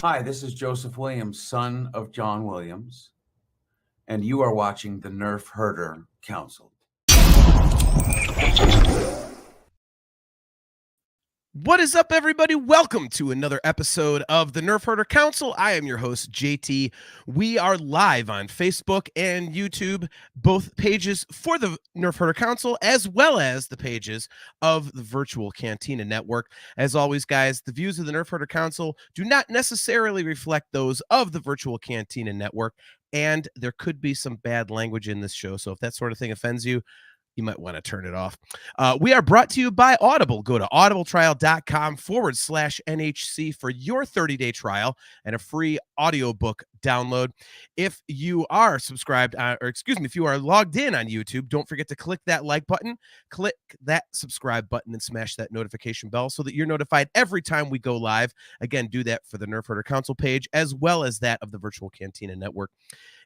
Hi, this is Joseph Williams, son of John Williams, and you are watching the Nerfherder Council. What is up, everybody? Welcome to another episode of the Nerfherder Council. I am your host, JT. We are live on Facebook and YouTube, both pages for the Nerfherder Council, as well as the pages of the Virtual Cantina Network. As always, guys, the views of the Nerfherder Council do not necessarily reflect those of the Virtual Cantina Network, and there could be some bad language in this show. So if that sort of thing offends you, you might want to turn it off. We are brought to you by Audible. Go to audibletrial.com/NHC for your 30-day trial and a free audiobook download. If you are subscribed, if you are logged in on YouTube, don't forget to click that like button, click that subscribe button, and smash that notification bell so that you're notified every time we go live. Again, do that for the Nerfherder Council page as well as that of the Virtual Cantina Network.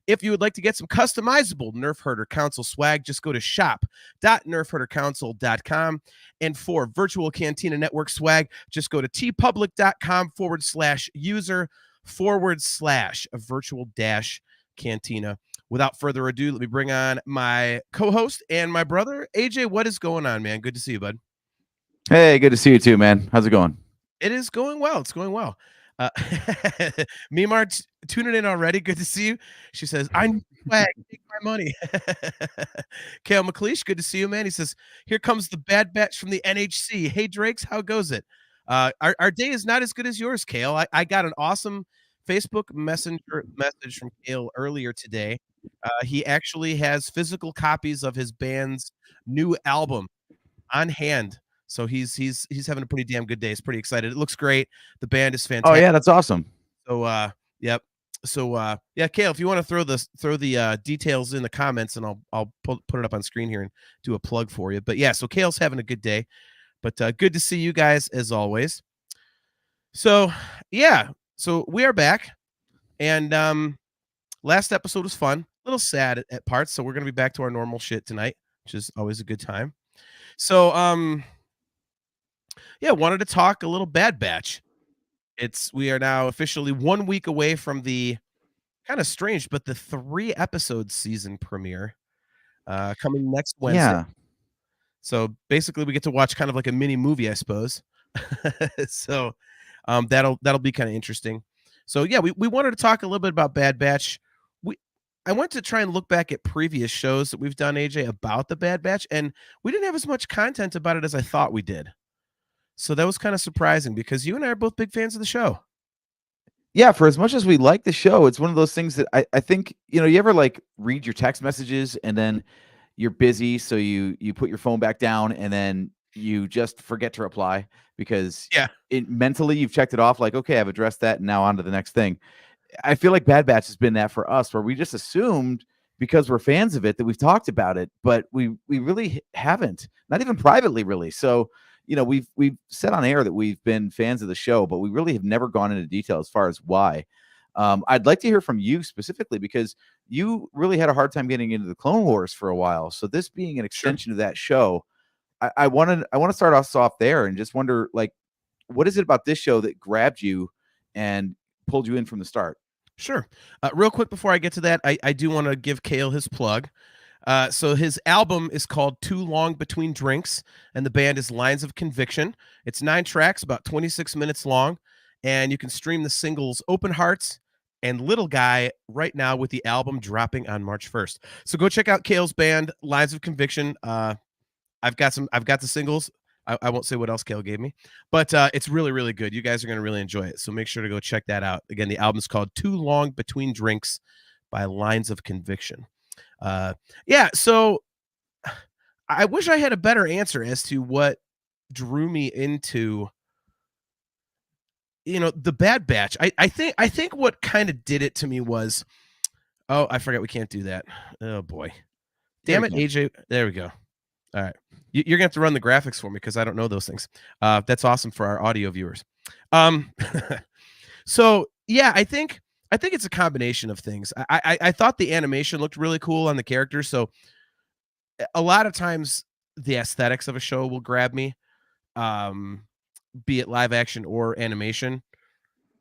If you would like to get some customizable Nerfherder Council swag, just go to shop.nerfherdercouncil.com. And for Virtual Cantina Network swag, just go to tpublic.com/user/virtual-cantina. Without further ado, let me bring on my co-host and my brother, AJ. What is going on, man? Good to see you, bud. Hey, good to see you too, man. How's it going? It is going well. It's going well. Mimar tuning in already. Good to see you. She says, I need swag. Take my money. Kale McLeish, good to see you, man. He says, here comes the bad batch from the NHC. Hey, Drakes, how goes it? Our day is not as good as yours, Kale. I got an awesome Facebook Messenger message from Kale earlier today. He actually has physical copies of his band's new album on hand. So he's having a pretty damn good day. He's pretty excited. It looks great. The band is fantastic. Oh yeah, that's awesome. So yep. So yeah, Kale, if you want to throw the details in the comments, and I'll put it up on screen here and do a plug for you. But yeah, so Kale's having a good day. But good to see you guys as always. So yeah, so we are back, and last episode was fun, a little sad at parts. So we're gonna be back to our normal shit tonight, which is always a good time. So yeah, wanted to talk a little Bad Batch. We are now officially 1 week away from the kind of strange, but the 3-episode season premiere coming next Wednesday. Yeah. So basically, we get to watch kind of like a mini movie, I suppose. So that'll be kind of interesting. So yeah, we wanted to talk a little bit about Bad Batch. I went to try and look back at previous shows that we've done, AJ, about the Bad Batch, and we didn't have as much content about it as I thought we did. So that was kind of surprising because you and I are both big fans of the show. Yeah, for as much as we like the show, it's one of those things that I think, you ever like read your text messages and then you're busy, so you put your phone back down and then you just forget to reply because mentally you've checked it off, like, okay, I've addressed that and now on to the next thing. I feel like Bad Batch has been that for us, where we just assumed because we're fans of it that we've talked about it, but we really haven't, not even privately, really. So we've said on air that we've been fans of the show, but we really have never gone into detail as far as why. I'd like to hear from you specifically, because you really had a hard time getting into the Clone Wars for a while. So this being an extension of that show, I want to start us off there and just wonder, like, what is it about this show that grabbed you and pulled you in from the start? Sure. Real quick before I get to that, I do want to give Kale his plug. So his album is called Too Long Between Drinks, and the band is Lines of Conviction. It's 9 tracks, about 26 minutes long, and you can stream the singles Open Hearts and Little Guy right now with the album dropping on March 1st. So go check out Kale's band, Lines of Conviction. I've got the singles. I won't say what else Kale gave me, but it's really, really good. You guys are going to really enjoy it. So make sure to go check that out. Again, the album is called Too Long Between Drinks by Lines of Conviction. Yeah, so I wish I had a better answer as to what drew me into, the Bad Batch. I think what kind of did it to me was, oh, I forgot we can't do that. Oh boy, damn it, AJ. There we go. All right, you're gonna have to run the graphics for me because I don't know those things. That's awesome for our audio viewers. So yeah, I think it's a combination of things. I thought the animation looked really cool on the characters. So a lot of times the aesthetics of a show will grab me, be it live action or animation.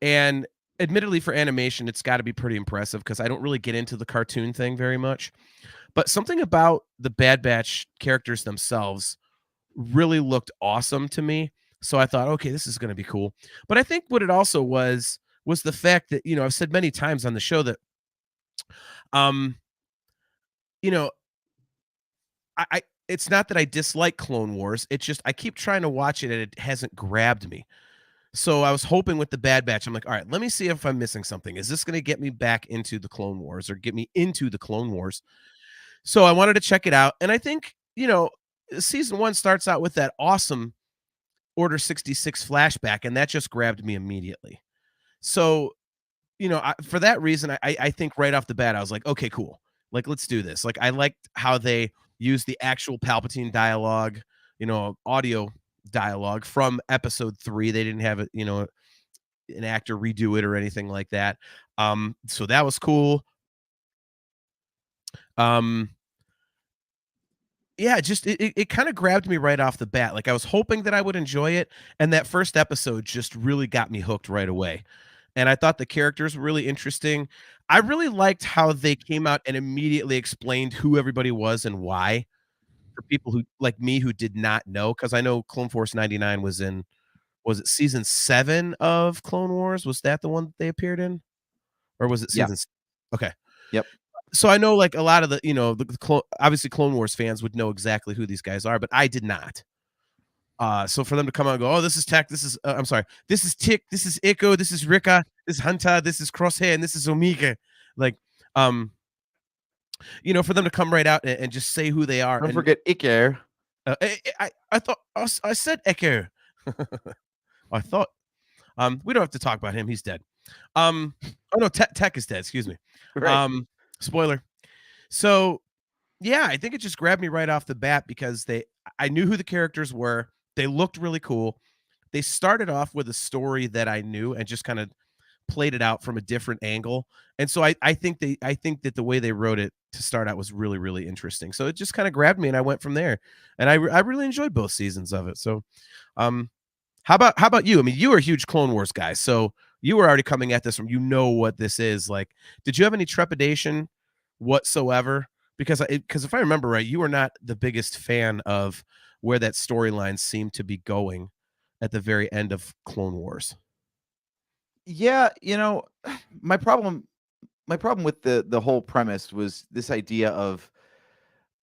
And admittedly for animation, it's got to be pretty impressive because I don't really get into the cartoon thing very much. But something about the Bad Batch characters themselves really looked awesome to me. So I thought, okay, this is going to be cool. But I think what it also was the fact that, I've said many times on the show that, um, you know, I it's not that I dislike Clone Wars. It's just I keep trying to watch it and it hasn't grabbed me. So I was hoping with the Bad Batch, I'm like, all right, let me see if I'm missing something. Is this going to get me back into the Clone Wars or get me into the Clone Wars? So I wanted to check it out. And I think, season 1 starts out with that awesome Order 66 flashback, and that just grabbed me immediately. So, for that reason, I think right off the bat, I was like, okay, cool. Like, let's do this. Like, I liked how they used the actual Palpatine dialogue, audio dialogue from episode 3. They didn't have it, an actor redo it or anything like that. So that was cool. Yeah, just it kind of grabbed me right off the bat. Like I was hoping that I would enjoy it, and that first episode just really got me hooked right away. And I thought the characters were really interesting. I really liked how they came out and immediately explained who everybody was and why for people who like me who did not know, because I know Clone Force 99 was it season 7 of Clone Wars? Was that the one that they appeared in? Or was it Yeah. season Okay. Yep. So I know like a lot of the, obviously Clone Wars fans would know exactly who these guys are, but I did not. So for them to come out and go, oh, this is Tech, this is I'm sorry, this is Tick, this is Echo, this is Rika, this is Hunter, this is Crosshair, and this is Omega. Like, for them to come right out and just say who they are. Don't And forget Iker. I thought I said Echo. I thought we don't have to talk about him. He's dead. Oh no, Tech is dead. Excuse me. Right. Spoiler. So yeah, I think it just grabbed me right off the bat because I knew who the characters were. They looked really cool. They started off with a story that I knew and just kind of played it out from a different angle. And so I think that the way they wrote it to start out was really, really interesting. So it just kind of grabbed me and I went from there. And I really enjoyed both seasons of it. So how about you? I mean, you were a huge Clone Wars guy, so you were already coming at this from what this is. Like, did you have any trepidation whatsoever? Because if I remember right, you were not the biggest fan of where that storyline seemed to be going at the very end of Clone Wars. Yeah, my problem with the whole premise was this idea of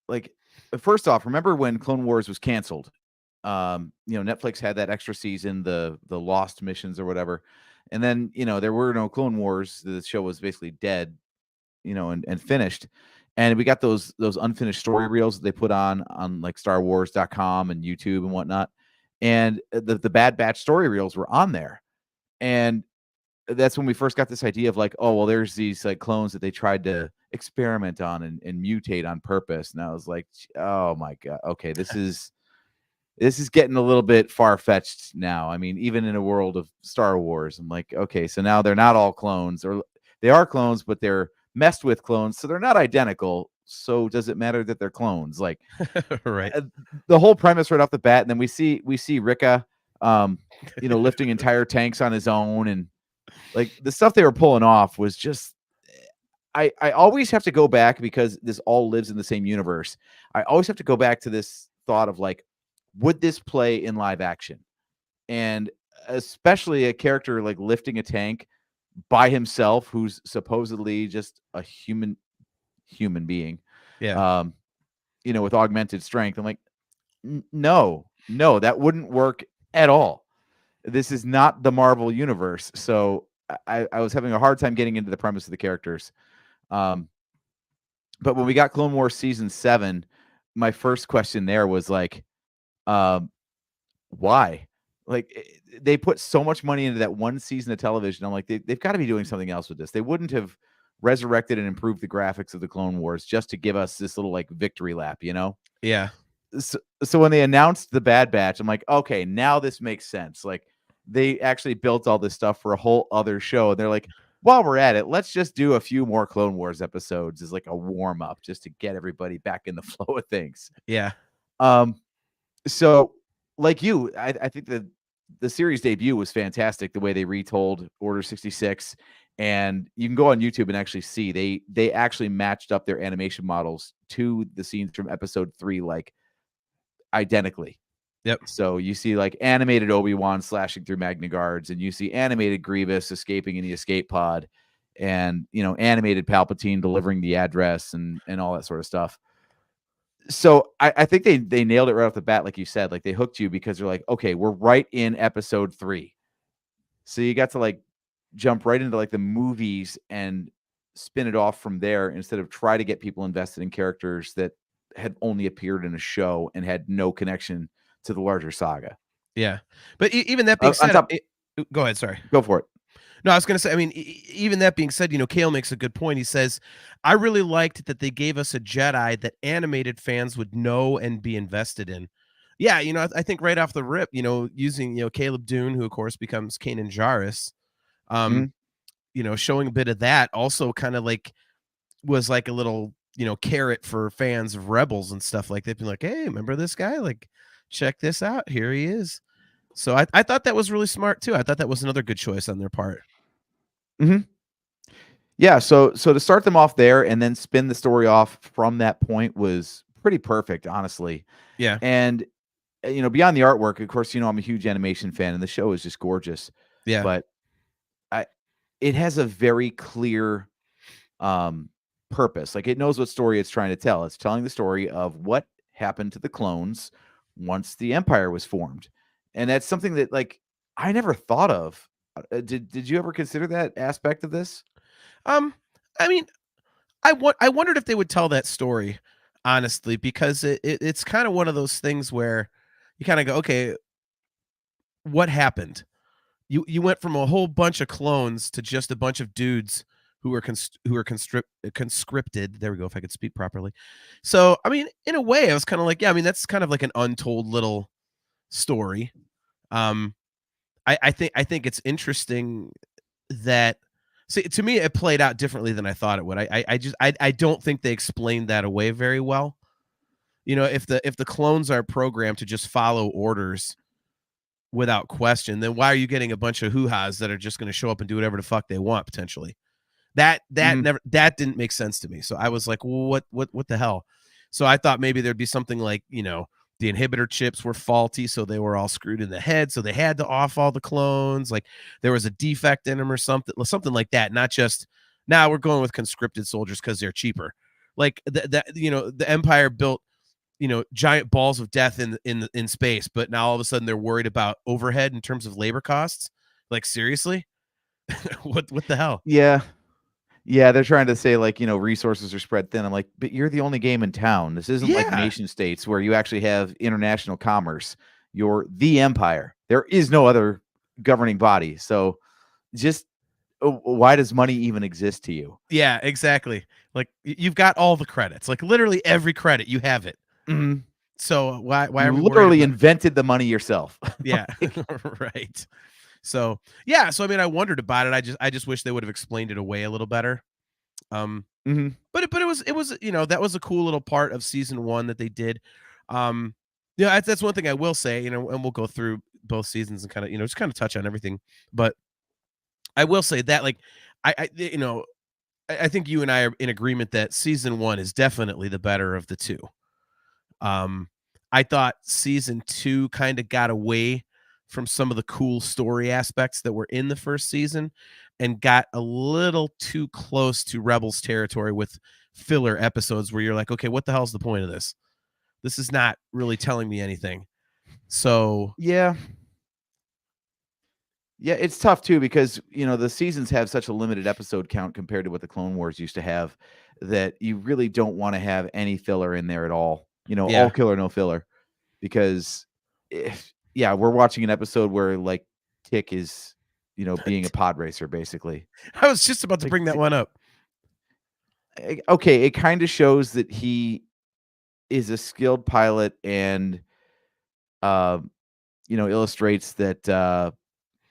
like, first off, remember when Clone Wars was canceled? Netflix had that extra season, the Lost missions or whatever, and then there were no Clone Wars. The show was basically dead, and finished. And we got those unfinished story reels that they put on like StarWars.com and YouTube and whatnot. And the Bad Batch story reels were on there, and that's when we first got this idea of like, oh well, there's these like clones that they tried to experiment on and mutate on purpose. And I was like, oh my god, okay, this is getting a little bit far-fetched now. I mean, even in a world of Star Wars, I'm like, okay, so now they're not all clones, or they are clones, but they're messed with clones, so they're not identical. So does it matter that they're clones? Like, Right. The whole premise right off the bat, and then we see Rika, lifting entire tanks on his own, and like the stuff they were pulling off was just. I always have to go back because this all lives in the same universe. I always have to go back to this thought of like, would this play in live action? And especially a character like lifting a tank by himself, who's supposedly just a human being, Yeah. With augmented strength. I'm like, no, that wouldn't work at all. This is not the Marvel universe. So I was having a hard time getting into the premise of the characters. But when we got Clone Wars season 7, my first question there was like, why? Like, they put so much money into that one season of television. I'm like, they've got to be doing something else with this. They wouldn't have resurrected and improved the graphics of the Clone Wars just to give us this little like victory lap, Yeah. So when they announced the Bad Batch, I'm like, okay, now this makes sense. Like, they actually built all this stuff for a whole other show. And they're like, while we're at it, let's just do a few more Clone Wars episodes as like a warm up, just to get everybody back in the flow of things. Yeah. So like you, I think that the series debut was fantastic. The way they retold Order 66, and you can go on YouTube and actually see they actually matched up their animation models to the scenes from episode 3 like identically. Yep. So you see like animated Obi-Wan slashing through Magna Guards, and you see animated Grievous escaping in the escape pod, and animated Palpatine delivering the address and all that sort of stuff. So I think they nailed it right off the bat, like you said. Like they hooked you because they're like, okay, we're right in episode 3. So you got to like jump right into like the movies and spin it off from there instead of try to get people invested in characters that had only appeared in a show and had no connection to the larger saga. Yeah. But even that being On said, top- go ahead. Sorry. Go for it. No, I was going to say, I mean, even that being said, Kale makes a good point. He says, I really liked that they gave us a Jedi that animated fans would know and be invested in. Yeah, I think right off the rip, using, Caleb Dune, who of course becomes Kanan Jarrus, showing a bit of that also kind of like was like a little, carrot for fans of Rebels and stuff. Like they've been like, hey, remember this guy? Like, check this out. Here he is. So I thought that was really smart too. I thought that was another good choice on their part. Yeah, so to start them off there and then spin the story off from that point was pretty perfect, honestly. Yeah. And beyond the artwork, of course, I'm a huge animation fan, and the show is just gorgeous. Yeah. But it has a very clear purpose. Like it knows what story it's trying to tell. It's telling the story of what happened to the clones once the Empire was formed, and that's something that like I never thought of. Did you ever consider that aspect of this? I mean, I wondered if they would tell that story, honestly, because it's kind of one of those things where you kind of go, okay, what happened? You went from a whole bunch of clones to just a bunch of dudes who were conscripted. There we go. If I could speak properly. So, I mean, in a way, I was kind of like, yeah, I mean, that's kind of like an untold little story. I think it's interesting that, see, to me, it played out differently than I thought it would. I don't think they explained that away very well. If the clones are programmed to just follow orders without question, then why are you getting a bunch of hoo-has that are just going to show up and do whatever the fuck they want potentially? That didn't make sense to me. So I was like, well, what the hell? So I thought maybe there'd be something like, the inhibitor chips were faulty, so they were all screwed in the head, so they had to off all the clones. Like there was a defect in them or something like that. Not just now we're going with conscripted soldiers because they're cheaper. Like the Empire built giant balls of death in space, but now all of a sudden they're worried about overhead in terms of labor costs. Like seriously, what the hell? Yeah, they're trying to say like, resources are spread thin. I'm like, but you're the only game in town. This isn't like nation states where you actually have international commerce. You're the Empire. There is no other governing body. So just why does money even exist to you? Yeah, exactly. Like you've got all the credits, like literally every credit you have it. Mm-hmm. So why you literally invented the money yourself? Yeah. Right. So yeah, so I mean, I wondered about it. I just wish they would have explained it away a little better. But it was that was a cool little part of season 1 that they did. That's one thing I will say, and we'll go through both seasons and kind of just kind of touch on everything. But I will say that like I think you and I are in agreement that season 1 is definitely the better of the two. I thought season 2 kind of got away from some of the cool story aspects that were in the first season and got a little too close to Rebels territory with filler episodes where you're like, okay, what the hell's the point of this? This is not really telling me anything. So yeah, it's tough too because the seasons have such a limited episode count compared to what the Clone Wars used to have that you really don't want to have any filler in there at all. All killer, no filler, because we're watching an episode where like Tick is, being a pod racer, basically. I was just about to bring that one up. Okay, it kind of shows that he is a skilled pilot and, illustrates that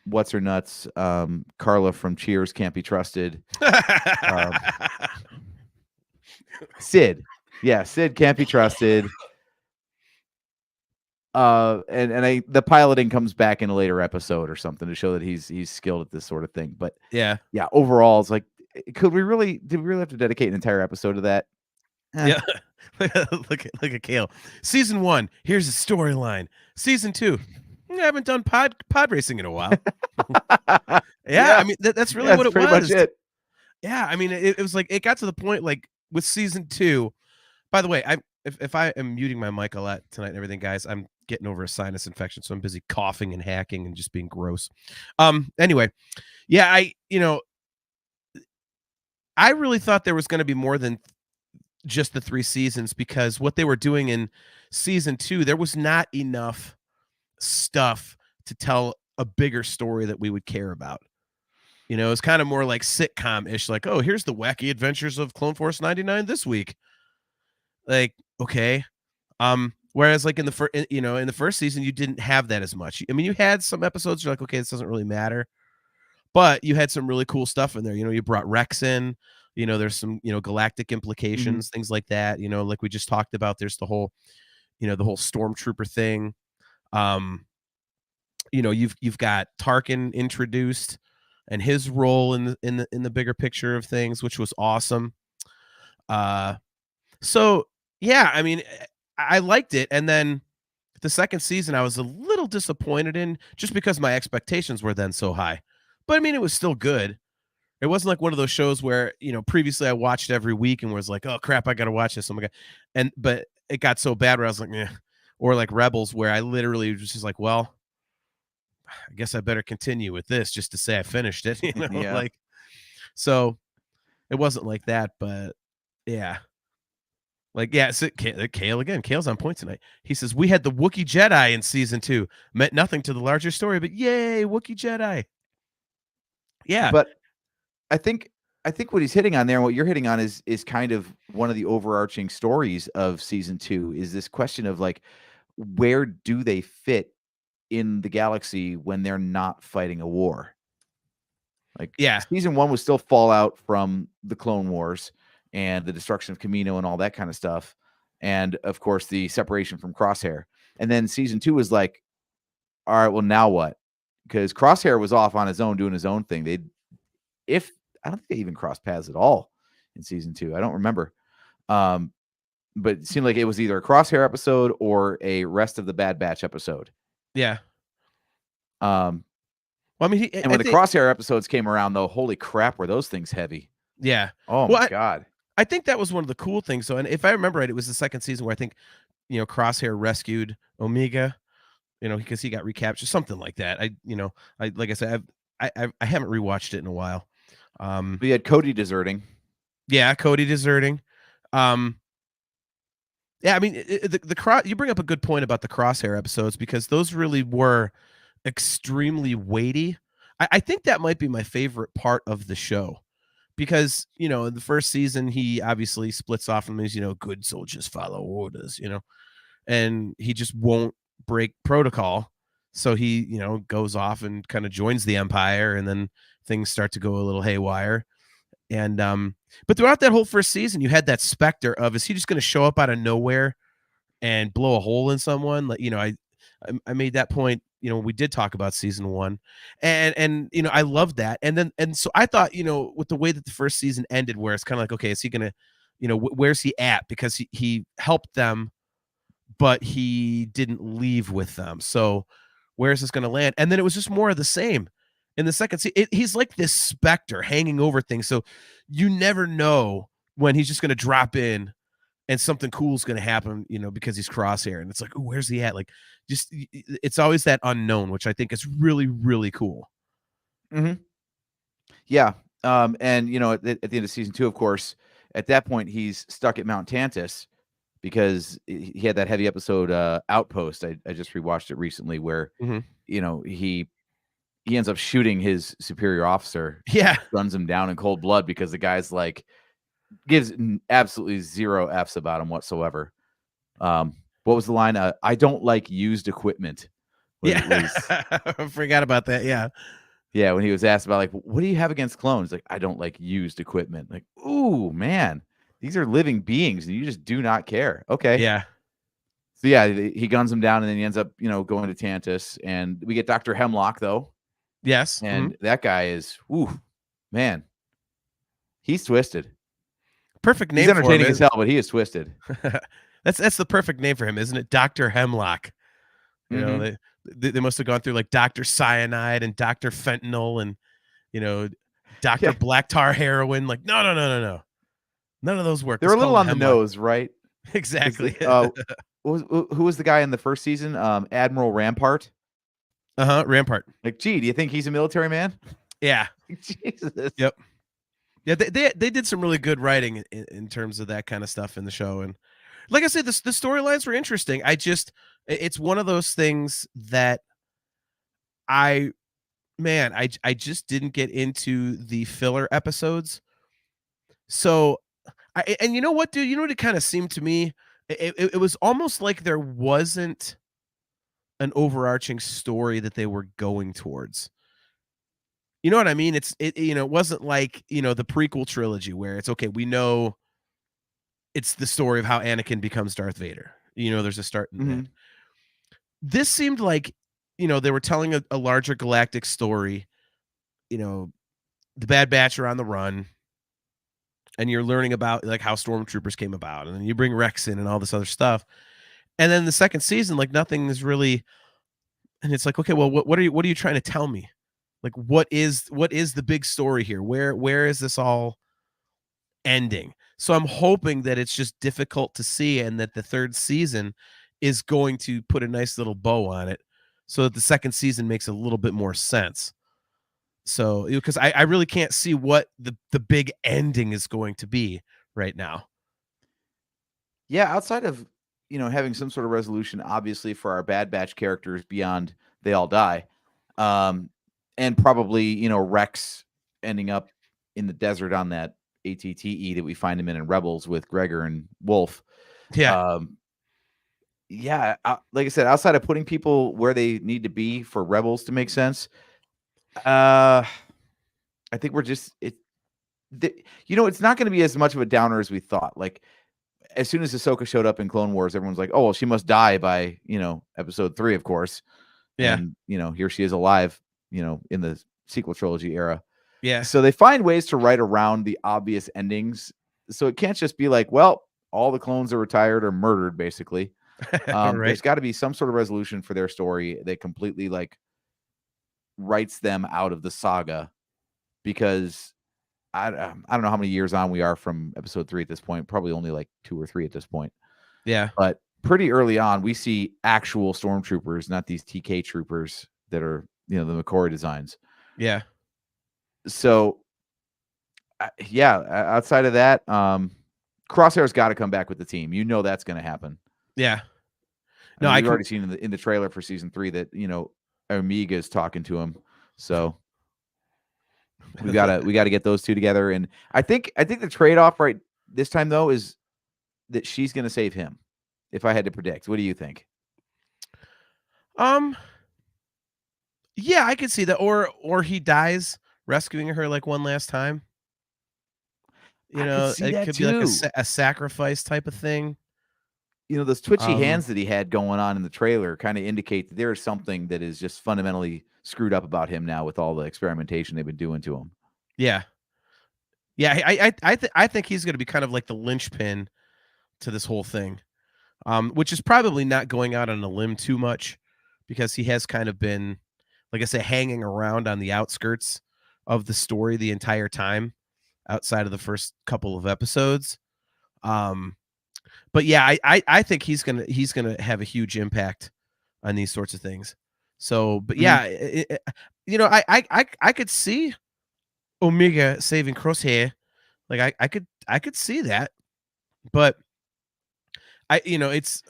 what's her nuts, Carla from Cheers can't be trusted. Sid can't be trusted. And the piloting comes back in a later episode or something to show that he's skilled at this sort of thing. But Yeah. overall, it's like, did we really have to dedicate an entire episode to that? Yeah. look at Kale. Season 1, here's a storyline. Season 2, I haven't done pod racing in a while. Yeah, I mean that's really what it pretty was. much it. Yeah, I mean it was like it got to the point like with season 2. By the way, if I am muting my mic a lot tonight and everything, guys, I'm getting over a sinus infection, so I'm busy coughing and hacking and just being gross. Anyway, yeah, I really thought there was going to be more than just the 3 seasons, because what they were doing in season 2, there was not enough stuff to tell a bigger story that we would care about. It's kind of more like sitcom-ish, like, oh, here's the wacky adventures of Clone Force 99 this week. Like, okay. Whereas like in the first season, you didn't have that as much. I mean, you had some episodes you're like, okay, this doesn't really matter. But you had some really cool stuff in there. You brought Rex in. There's some, galactic implications, things like that. Like we just talked about, there's the whole stormtrooper thing. You've got Tarkin introduced and his role in the bigger picture of things, which was awesome. So yeah, I mean, I liked it. And then the second season, I was a little disappointed in, just because my expectations were then so high. But I mean, it was still good. It wasn't like one of those shows where, previously I watched every week and was like, oh crap, I got to watch this. Oh my God. But it got so bad where I was like, eh. Or like Rebels, where I literally was just like, well, I guess I better continue with this just to say I finished it. Yeah. Like, so it wasn't like that, but yeah. Like, yeah, so Kale again. Kale's on point tonight. He says, we had the Wookiee Jedi in season 2. Meant nothing to the larger story, but yay, Wookiee Jedi. Yeah. But I think what he's hitting on there, and what you're hitting on, is kind of one of the overarching stories of season 2, is this question of like, where do they fit in the galaxy when they're not fighting a war? Like, yeah, season 1 was still fallout from the Clone Wars and the destruction of Kamino and all that kind of stuff. And of course, the separation from Crosshair. And then season 2 was like, all right, well, now what? Because Crosshair was off on his own, doing his own thing. I don't think they even crossed paths at all in season 2. I don't remember. But it seemed like it was either a Crosshair episode or a Rest of the Bad Batch episode. Yeah. Well, I mean, when the Crosshair episodes came around, though, holy crap, were those things heavy? Yeah. Oh my God. I think that was one of the cool things. So, and if I remember right, it was the second season where I think, Crosshair rescued Omega, because he got recaptured, something like that. Like I said, I haven't rewatched it in a while. We had Cody deserting. Yeah, Cody deserting. Yeah, I mean, you bring up a good point about the Crosshair episodes, because those really were extremely weighty. I think that might be my favorite part of the show, because in the first season he obviously splits off from his good soldiers follow orders, and he just won't break protocol, so he goes off and kind of joins the Empire, and then things start to go a little haywire. And but throughout that whole first season, you had that specter of, is he just going to show up out of nowhere and blow a hole in someone? Like, I made that point, when we did talk about season 1, and I loved that. And so I thought, with the way that the first season ended, where it's kind of like, okay, is he going to, where's he at? Because he helped them, but he didn't leave with them. So where's this going to land? And then it was just more of the same. In the second season, he's like this specter hanging over things. So you never know when he's just going to drop in and something cool is going to happen, because he's Crosshair. And it's like, ooh, where's he at? Like, just, it's always that unknown, which I think is really, really cool. Mm-hmm. Yeah. And, at the end of season 2, of course, at that point, he's stuck at Mount Tantus, because he had that heavy episode, Outpost. I just rewatched it recently, where, he ends up shooting his superior officer. Yeah. Runs him down in cold blood, because the guy's like, gives absolutely zero F's about him whatsoever. What was the line? I don't like used equipment. Yeah. I forgot about that. Yeah. Yeah. When he was asked about, like, what do you have against clones? Like, I don't like used equipment. Like, ooh, man, these are living beings and you just do not care. Okay. Yeah. So yeah, he guns him down, and then he ends up, going to Tantus, and we get Dr. Hemlock though, Yes. and that guy is, man, he's twisted. Perfect He's name for him. entertaining as hell, but he is twisted. That's the perfect name for him, isn't it? Dr. Hemlock. You know, they must have gone through like Dr. Cyanide and Dr. Fentanyl and, Dr. Black Tar Heroin. Like, no. None of those work. They're a little on the nose, right? Exactly. Who was the guy in the first season? Admiral Rampart. Rampart. Like, gee, do you think he's a military man? Yeah. Jesus. Yep. Yeah, they did some really good writing in terms of that kind of stuff in the show. And like I said, the storylines were interesting. It's one of those things that I just didn't get into the filler episodes. So, and you know what, dude? You know what it kind of seemed to me? It was almost like there wasn't an overarching story that they were going towards. You know what I mean? It wasn't like, the prequel trilogy where it's okay, we know it's the story of how Anakin becomes Darth Vader. There's a start and end. This seemed like, they were telling a larger galactic story. The Bad Batch are on the run, and you're learning about like how stormtroopers came about, and then you bring Rex in and all this other stuff. And then the second season, like nothing is really, and it's like, okay, well, what are you trying to tell me? Like, what is the big story here? Where is this all ending? So I'm hoping that it's just difficult to see, and that the third season is going to put a nice little bow on it, so that the second season makes a little bit more sense. So, because I really can't see what the big ending is going to be right now. Yeah, outside of, having some sort of resolution, obviously, for our Bad Batch characters beyond they all die. And probably, Rex ending up in the desert on that ATTE that we find him in Rebels with Gregor and Wolf. Yeah. Like I said, outside of putting people where they need to be for Rebels to make sense, I think we're just it's not going to be as much of a downer as we thought. Like, as soon as Ahsoka showed up in Clone Wars, everyone's like, "Oh, well, she must die by episode 3, of course." Yeah. And here she is alive, in the sequel trilogy era. Yeah. So they find ways to write around the obvious endings. So it can't just be like, well, all the clones are retired or murdered, basically. Right. There's got to be some sort of resolution for their story that completely like writes them out of the saga, because I don't know how many years on we are from episode 3 at this point. Probably only like 2 or 3 at this point. Yeah. But pretty early on, we see actual stormtroopers, not these TK troopers that are, the McCoy designs. Yeah. So, outside of that, Crosshair's got to come back with the team. That's going to happen. Yeah. No, I've already seen in the trailer for season 3 that, Omega is talking to him. So we gotta get those two together. And I think the trade-off right this time though is that she's going to save him. If I had to predict, what do you think? Yeah, I could see that, or he dies rescuing her like one last time. It could be like a sacrifice type of thing. Those twitchy hands that he had going on in the trailer kind of indicate that there is something that is just fundamentally screwed up about him now with all the experimentation they've been doing to him. Yeah. Yeah, I think he's going to be kind of like the linchpin to this whole thing, which is probably not going out on a limb too much, because he has kind of been, like I say, hanging around on the outskirts of the story the entire time, outside of the first couple of episodes. But yeah, I think he's gonna have a huge impact on these sorts of things. So, but yeah, I could see Omega saving Crosshair. Like I could see that, but it's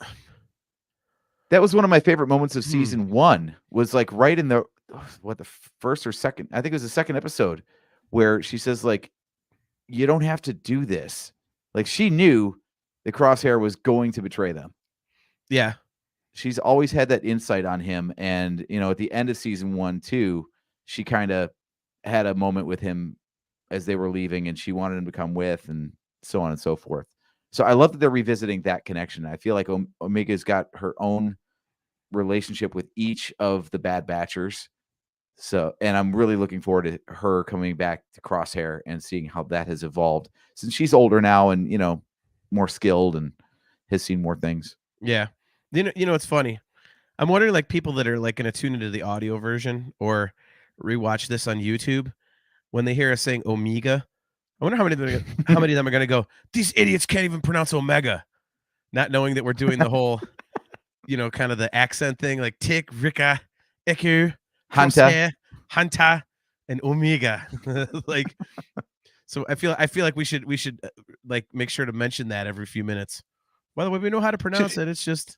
that was one of my favorite moments of season 1. Was like right in the first or second, I think it was the second episode, where she says like, "You don't have to do this." Like, she knew that Crosshair was going to betray them. Yeah. She's always had that insight on him. And, at the end of season 1 too, she kind of had a moment with him as they were leaving, and she wanted him to come with, and so on and so forth. So I love that they're revisiting that connection. I feel like Omega's got her own relationship with each of the Bad Batchers. So, and I'm really looking forward to her coming back to Crosshair and seeing how that has evolved since she's older now and, more skilled and has seen more things. Yeah. It's funny. I'm wondering, like, people that are like going to tune into the audio version or rewatch this on YouTube when they hear us saying Omega. I wonder how many of them are going to go, these idiots can't even pronounce Omega, not knowing that we're doing the whole, kind of the accent thing, like Tick, Rika, Iku, Hanta. Hanta, and Omega. Like, so I feel like we should like make sure to mention that every few minutes. By the way, we know how to pronounce it. It's just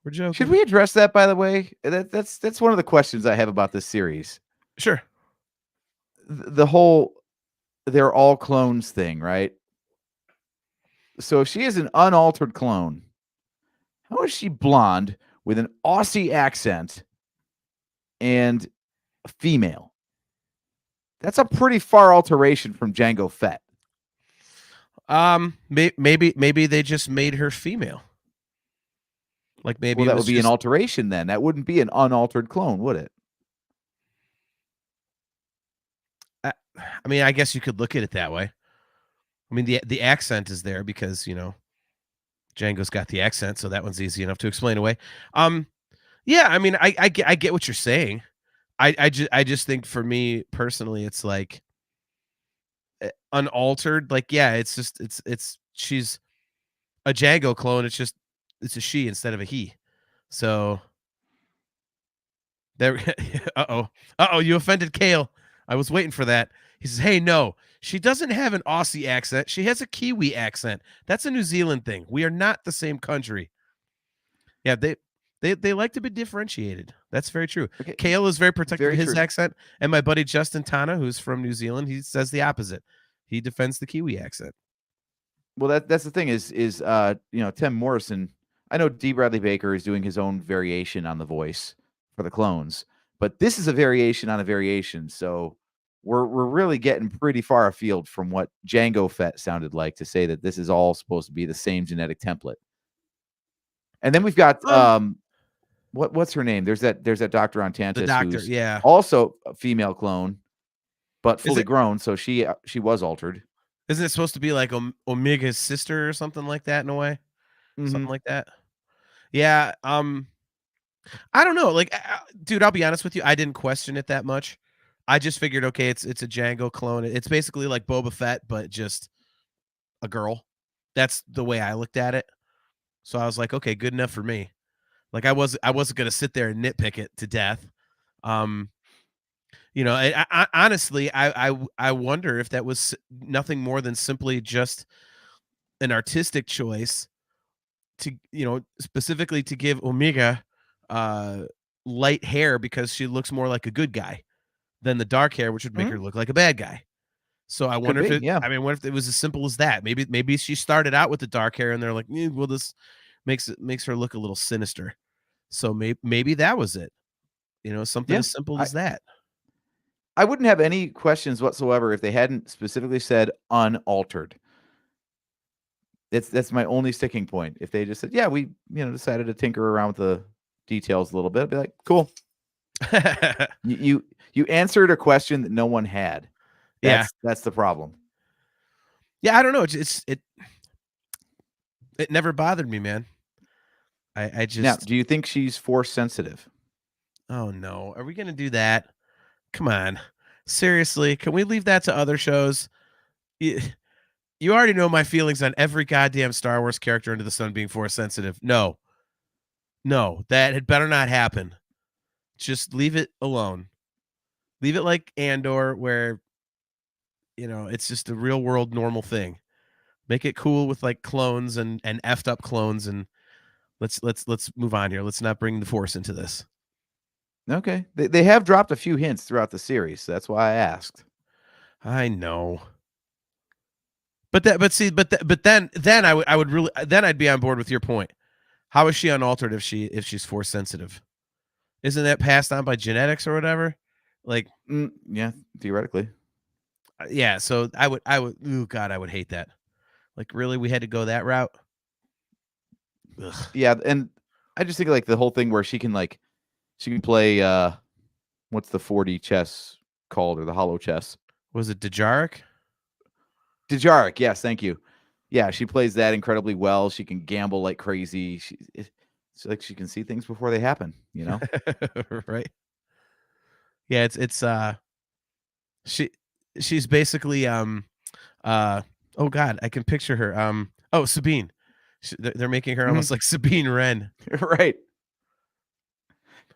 we're joking. Should we address that, by the way? That's one of the questions I have about this series. Sure. The whole they're all clones thing, right? So if she is an unaltered clone, how is she blonde with an Aussie accent and a female? That's a pretty far alteration from Jango Fett. Maybe they just made her female. Like maybe that would be an alteration then. That wouldn't be an unaltered clone, would it? I mean, I guess you could look at it that way. I mean, the accent is there because, Django's got the accent, so that one's easy enough to explain away. Yeah, I mean, I get what you're saying. I just think for me personally, it's like unaltered. Like, yeah, it's just she's a Django clone. It's a she instead of a he. So there. Uh-oh, you offended Kale. I was waiting for that. He says, hey, no, she doesn't have an Aussie accent. She has a Kiwi accent. That's a New Zealand thing. We are not the same country. Yeah, they like to be differentiated. That's very true. Okay. Kale is very protective of his accent. And my buddy Justin Tana, who's from New Zealand, he says the opposite. He defends the Kiwi accent. Well, that's the thing is Tim Morrison. I know D. Bradley Baker is doing his own variation on the voice for the clones, but this is a variation on a variation. So we're really getting pretty far afield from what Jango Fett sounded like to say that this is all supposed to be the same genetic template. And then we've got what's her name? There's that doctor on Tantus, the doctor, who's yeah, also a female clone, but fully grown. So she was altered. Isn't it supposed to be like Omega's sister or something like that in a way? Mm-hmm. Something like that. Yeah. I don't know. Like, dude, I'll be honest with you. I didn't question it that much. I just figured, okay, it's a Jango clone. It's basically like Boba Fett, but just a girl. That's the way I looked at it. So I was like, okay, good enough for me. Like I wasn't gonna sit there and nitpick it to death. I honestly, I wonder if that was nothing more than simply just an artistic choice to, specifically to give Omega light hair because she looks more like a good guy than the dark hair, which would make her look like a bad guy. So I wonder what if it was as simple as that? Maybe she started out with the dark hair and they're like, well, this makes her look a little sinister. So maybe that was it. Something as simple as that. I wouldn't have any questions whatsoever if they hadn't specifically said unaltered. That's my only sticking point. If they just said, yeah, we decided to tinker around with the details a little bit, I'd be like, cool. you answered a question that no one had. That's the problem. Yeah, I don't know. It never bothered me, man. I just now. Do you think she's force sensitive? Oh no, are we gonna do that? Come on, seriously, can we leave that to other shows? You already know my feelings on every goddamn Star Wars character under the sun being force sensitive. No, that had better not happen. Just leave it alone. Leave it like Andor, where it's just a real world normal thing. Make it cool with like clones and effed up clones, and let's move on here. Let's not bring the force into this. Okay. They have dropped a few hints throughout the series. So that's why I asked. I know. But then I would really, then I'd be on board with your point. How is she unaltered if she's force sensitive? Isn't that passed on by genetics or whatever? Like, yeah, theoretically. Yeah. So I would, oh God, I would hate that. Like, really, we had to go that route. Ugh. Yeah, and I just think like the whole thing where she can play what's the 4D chess called, or the hollow chess? Was it Dejaric? Dejaric, yes, thank you. Yeah, she plays that incredibly well. She can gamble like crazy. It's like she can see things before they happen, you know? Right. Yeah, she's basically oh God, I can picture her. Sabine. They're making her almost like Sabine Wren. Right.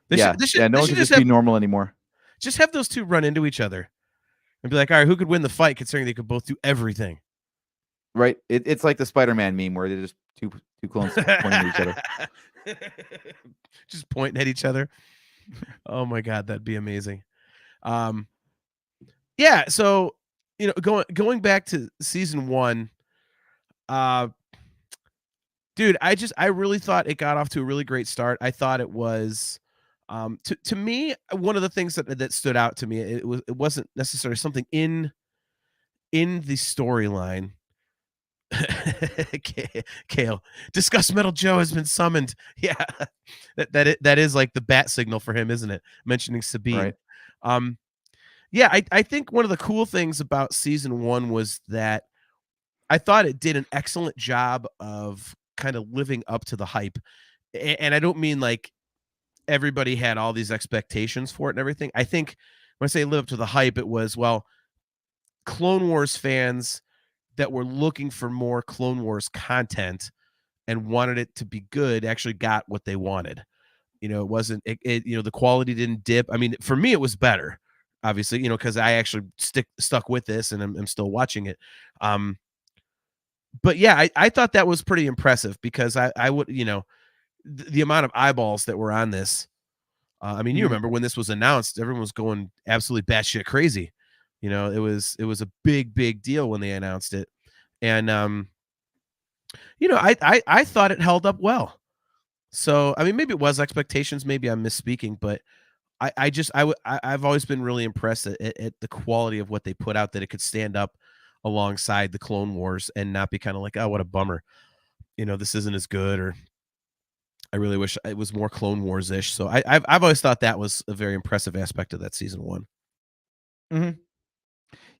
They Yeah, no one should can just be normal anymore. just have those two run into each other and be like, all right, who could win the fight, considering they could both do everything. Right. It's like the Spider-Man meme where they're just two clones pointing at each other. Just pointing at each other. Oh my God, that'd be amazing. Yeah, so going back to season 1, dude, I really thought it got off to a really great start. I thought it was to me, one of the things that stood out to me, it wasn't necessarily something in the storyline. Kale, discuss Metal Joe has been summoned. Yeah, that is like the bat signal for him, isn't it? Mentioning Sabine. Right. Yeah, I think one of the cool things about season 1 was that I thought it did an excellent job of kind of living up to the hype. And I don't mean like everybody had all these expectations for it and everything. I think when I say live up to the hype, it was, well, Clone Wars fans that were looking for more Clone Wars content and wanted it to be good actually got what they wanted. It wasn't, the quality didn't dip. I mean, for me, it was better, obviously, because I actually stuck with this and I'm still watching it. But yeah, I thought that was pretty impressive because I would, the amount of eyeballs that were on this. I mean, you remember when this was announced, everyone was going absolutely batshit crazy. It was a big deal when they announced it. And, I thought it held up well. So, I mean, maybe it was expectations. Maybe I'm misspeaking, but I've always been really impressed at the quality of what they put out, that it could stand up alongside the Clone Wars and not be kind of like, oh, what a bummer. This isn't as good, or I really wish it was more Clone Wars-ish. So I've always thought that was a very impressive aspect of that season 1. Mm-hmm.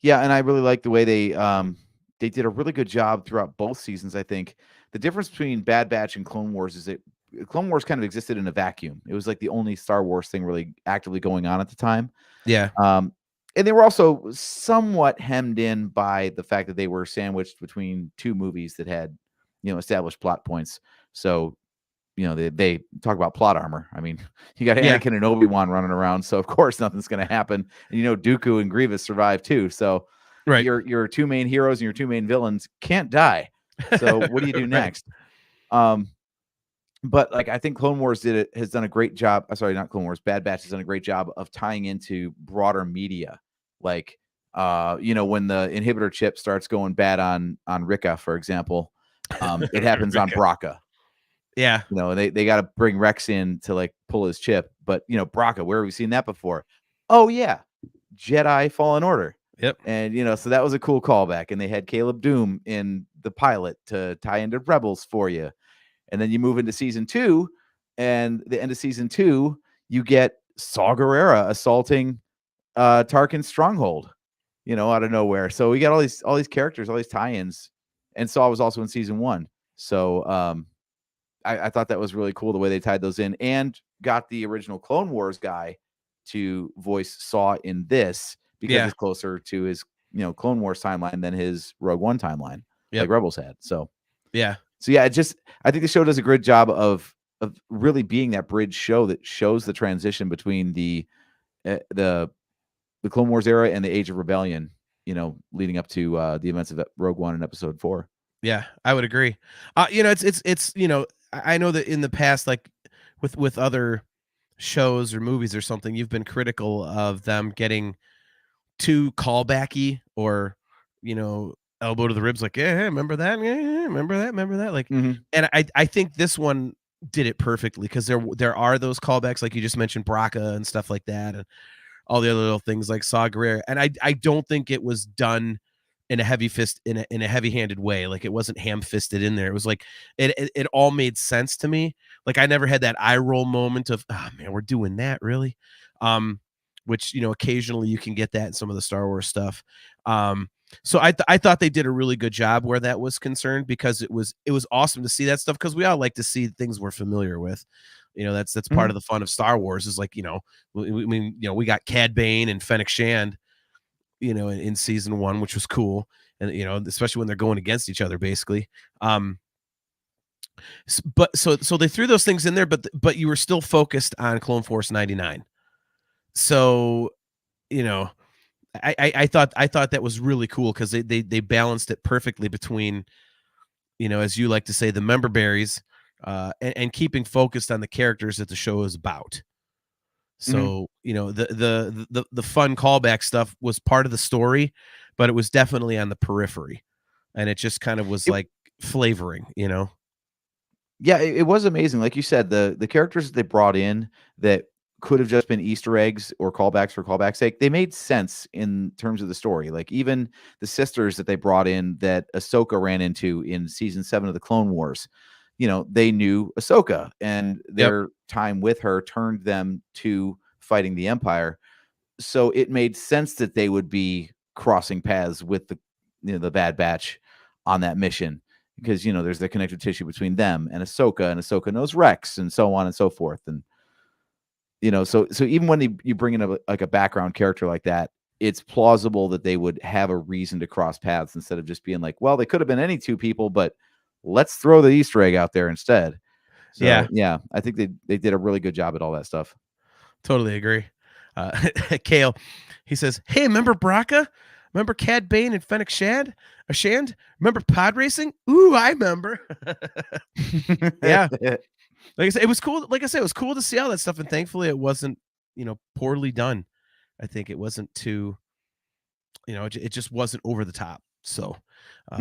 Yeah, and I really like the way they did a really good job throughout both seasons. I think the difference between Bad Batch and Clone Wars is that Clone Wars kind of existed in a vacuum. It was like the only Star Wars thing really actively going on at the time. Yeah. And they were also somewhat hemmed in by the fact that they were sandwiched between two movies that had, established plot points. So, they talk about plot armor. I mean, you got Anakin and Obi-Wan running around, so of course nothing's going to happen. And Dooku and Grievous survive too. So right, your two main heroes and your two main villains can't die. So what do you do next? But like I think Clone Wars has done a great job. Sorry, not Clone Wars. Bad Batch has done a great job of tying into broader media. Like when the inhibitor chip starts going bad on Rika, for example, it happens on Braca. Yeah. They got to bring Rex in to like pull his chip. But Braca, where have we seen that before? Oh yeah, Jedi Fallen Order. Yep. And so that was a cool callback. And they had Caleb Doom in the pilot to tie into Rebels for you. And then you move into season 2, and the end of season 2, you get Saw Gerrera assaulting Tarkin's stronghold, out of nowhere. So we got all these characters, all these tie-ins, and Saw was also in season 1. So I thought that was really cool the way they tied those in, and got the original Clone Wars guy to voice Saw in this because it's closer to his Clone Wars timeline than his Rogue One timeline, like Rebels had. So yeah. So yeah, I think the show does a great job of really being that bridge show that shows the transition between the Clone Wars era and the Age of Rebellion, leading up to the events of Rogue One and Episode 4. Yeah, I would agree. It's I know that in the past, like with other shows or movies or something, you've been critical of them getting too callbacky or elbow to the ribs, like, yeah, remember that? Yeah, remember that? Like, and I think this one did it perfectly because there are those callbacks, like you just mentioned, Braca and stuff like that, and all the other little things like Saw Gerrera. And I don't think it was done in a heavy fist in a heavy-handed way. Like it wasn't ham-fisted in there. It was like it all made sense to me. Like I never had that eye roll moment of, oh man, we're doing that really. Which occasionally you can get that in some of the Star Wars stuff. So I thought they did a really good job where that was concerned, because it was awesome to see that stuff, because we all like to see things we're familiar with. That's part of the fun of Star Wars, is like, we got Cad Bane and Fennec Shand, in season 1, which was cool. And, especially when they're going against each other, basically. But so they threw those things in there, but you were still focused on Clone Force 99. So, I thought that was really cool, because they balanced it perfectly between, as you like to say, the member berries, and keeping focused on the characters that the show is about. So, the fun callback stuff was part of the story, but it was definitely on the periphery, and it just kind of was like flavoring. Yeah, it was amazing. Like you said, the characters that they brought in that could have just been Easter eggs or callbacks for callback's sake, they made sense in terms of the story. Like even the sisters that they brought in that Ahsoka ran into in season 7 of the Clone Wars, they knew Ahsoka, and their time with her turned them to fighting the Empire. So it made sense that they would be crossing paths with the Bad Batch on that mission, because there's the connective tissue between them and Ahsoka knows Rex, and so on and so forth. And so even when you bring in a background character like that, it's plausible that they would have a reason to cross paths, instead of just being like, well, they could have been any two people, but let's throw the Easter egg out there instead. So yeah, I think they did a really good job at all that stuff. Totally agree. Kale, he says, hey, remember Braca? Remember Cad Bane and Fennec Shand? Remember pod racing? Ooh, I remember. Yeah. Like I said, it was cool. Like I said, it was cool to see all that stuff, and thankfully it wasn't, poorly done. I think it wasn't too, it just wasn't over the top. So, all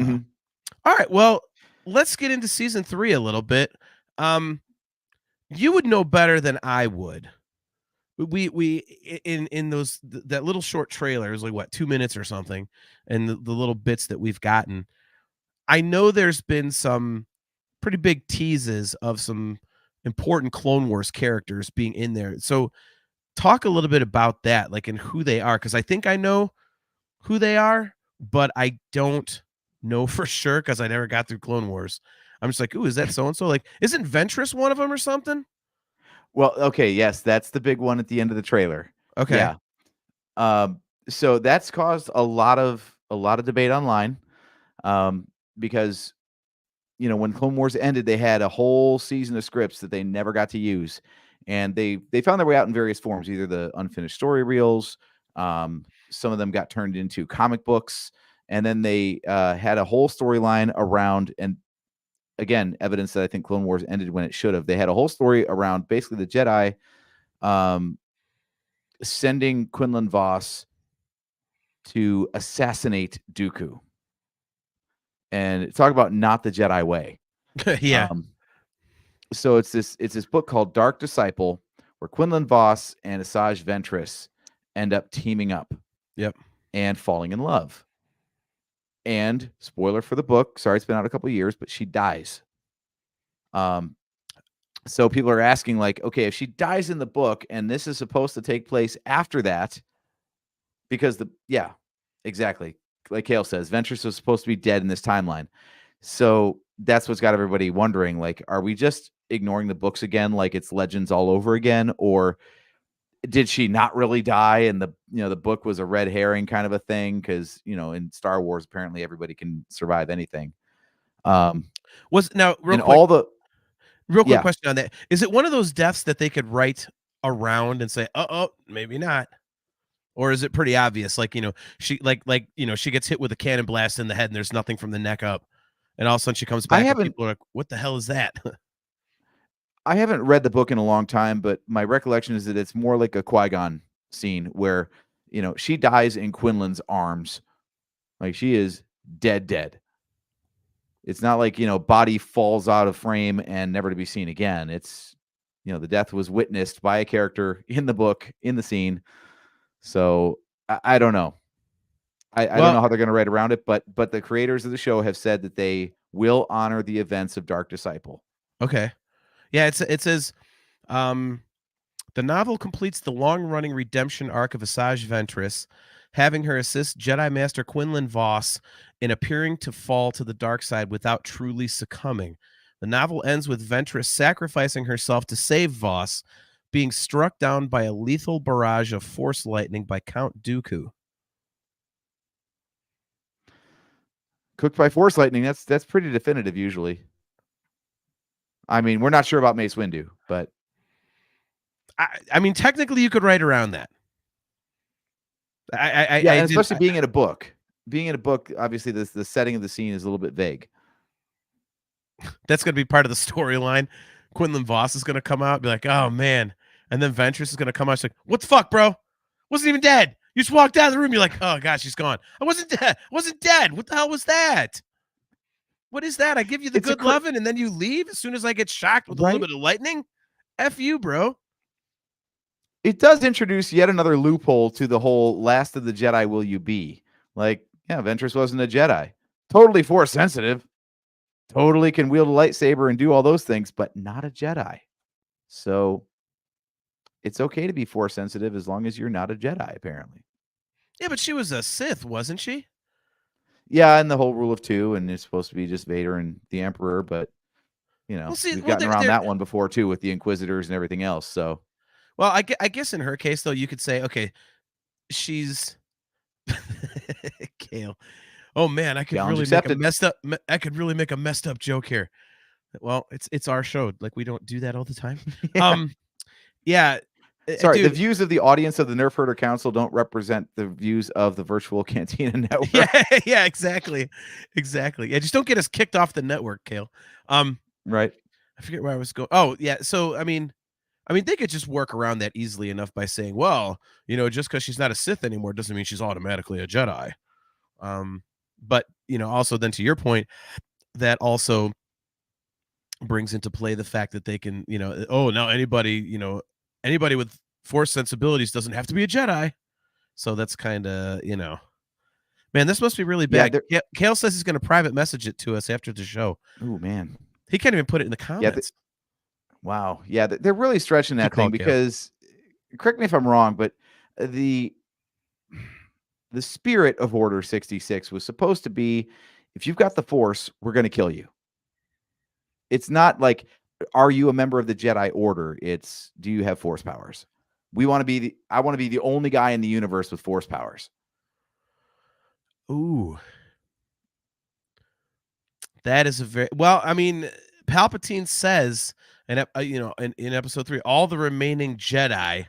right, well, let's get into season 3 a little bit. You would know better than I would. We in those that little short trailer is like what, 2 minutes or something, and the little bits that we've gotten. I know there's been some pretty big teases of some important Clone Wars characters being in there. So talk a little bit about that, like, and who they are, because I think I know who they are, but I don't know for sure, because I never got through Clone Wars. I'm just like, ooh, is that so and so? Like, isn't Ventress one of them or something? Well, okay, yes, that's the big one at the end of the trailer. Okay. Yeah. So that's caused a lot of debate online, because when Clone Wars ended, they had a whole season of scripts that they never got to use, and they found their way out in various forms, either the unfinished story reels, some of them got turned into comic books, and then they had a whole storyline around, and again, evidence that I think Clone Wars ended when it should have. They had a whole story around basically the Jedi sending Quinlan Vos to assassinate Dooku. And talk about not the Jedi way. Yeah. So it's this book called Dark Disciple, where Quinlan Vos and Asajj Ventress end up teaming up. Yep. And falling in love. And spoiler for the book, sorry, it's been out a couple of years, but she dies. So people are asking, like, okay, if she dies in the book and this is supposed to take place after that, because exactly. Like Kale says, Ventress was supposed to be dead in this timeline. So that's what's got everybody wondering, like, are we just ignoring the books again, like it's Legends all over again? Or did she not really die, and the book was a red herring kind of a thing? Because in Star Wars, apparently everybody can survive anything. Was now real and quick, all the real quick yeah. question on that. Is it one of those deaths that they could write around and say, oh, maybe not? Or is it pretty obvious? Like, she she gets hit with a cannon blast in the head and there's nothing from the neck up. And all of a sudden she comes back and people are like, what the hell is that? I haven't read the book in a long time, but my recollection is that it's more like a Qui-Gon scene where, she dies in Quinlan's arms. Like, she is dead. It's not like, body falls out of frame and never to be seen again. It's, the death was witnessed by a character in the book, in the scene. So I don't know. I don't know how they're going to write around it, but the creators of the show have said that they will honor the events of Dark Disciple. Okay. Yeah, it says the novel completes the long-running redemption arc of Asajj Ventress, having her assist Jedi Master Quinlan Vos in appearing to fall to the dark side without truly succumbing. The novel ends with Ventress sacrificing herself to save Vos, being struck down by a lethal barrage of force lightning by Count Dooku. Cooked by force lightning, that's pretty definitive usually. I mean, we're not sure about Mace Windu, but I mean, technically, you could write around that. And especially being in a book. Being in a book, obviously, the setting of the scene is a little bit vague. That's going to be part of the storyline. Quinlan Vos is going to come out and be like, oh, man. And then Ventress is going to come out. She's like, what the fuck, bro? Wasn't even dead. You just walked out of the room. You're like, oh, gosh, she's gone. I wasn't dead. I wasn't dead. What the hell was that? What is that? I give you the good loving and then you leave as soon as I get shocked with a little bit of lightning? F you, bro. It does introduce yet another loophole to the whole last of the Jedi will you be. Like, yeah, Ventress wasn't a Jedi. Totally force sensitive. Totally can wield a lightsaber and do all those things, but not a Jedi. So it's okay to be force sensitive as long as you're not a Jedi, apparently. Yeah, but she was a Sith, wasn't she? Yeah, and the whole rule of two, and it's supposed to be just Vader and the Emperor, but, you know, we've gotten around that one before, too, with the Inquisitors and everything else, so. Well, I guess in her case, though, you could say, okay, she's Kale. Oh man, I could really make a messed up. I could really make a messed up joke here. Well, it's our show. Like we don't do that all the time. Yeah. Sorry, dude, the views of the audience of the Nerfherder Council don't represent the views of the Virtual Cantina Network. Yeah, exactly. Yeah, just don't get us kicked off the network, Kale. Right. I forget where I was going. Oh, yeah. So I mean, they could just work around that easily enough by saying, well, you know, just because she's not a Sith anymore doesn't mean she's automatically a Jedi. But, you know, also then to your point, that also brings into play the fact that they can, you know, oh, now anybody with force sensibilities doesn't have to be a Jedi. So that's kind of, you know, man, this must be really bad. Yeah, Kale says he's going to private message it to us after the show. Oh, man. He can't even put it in the comments. Wow. Yeah, they're really stretching that thing because, correct me if I'm wrong, but the spirit of Order 66 was supposed to be, if you've got the Force, we're going to kill you. It's not like, are you a member of the Jedi Order? It's, do you have Force powers? I want to be the only guy in the universe with Force powers. Ooh. That is a very, well, I mean, Palpatine says, and you know, in episode 3, all the remaining Jedi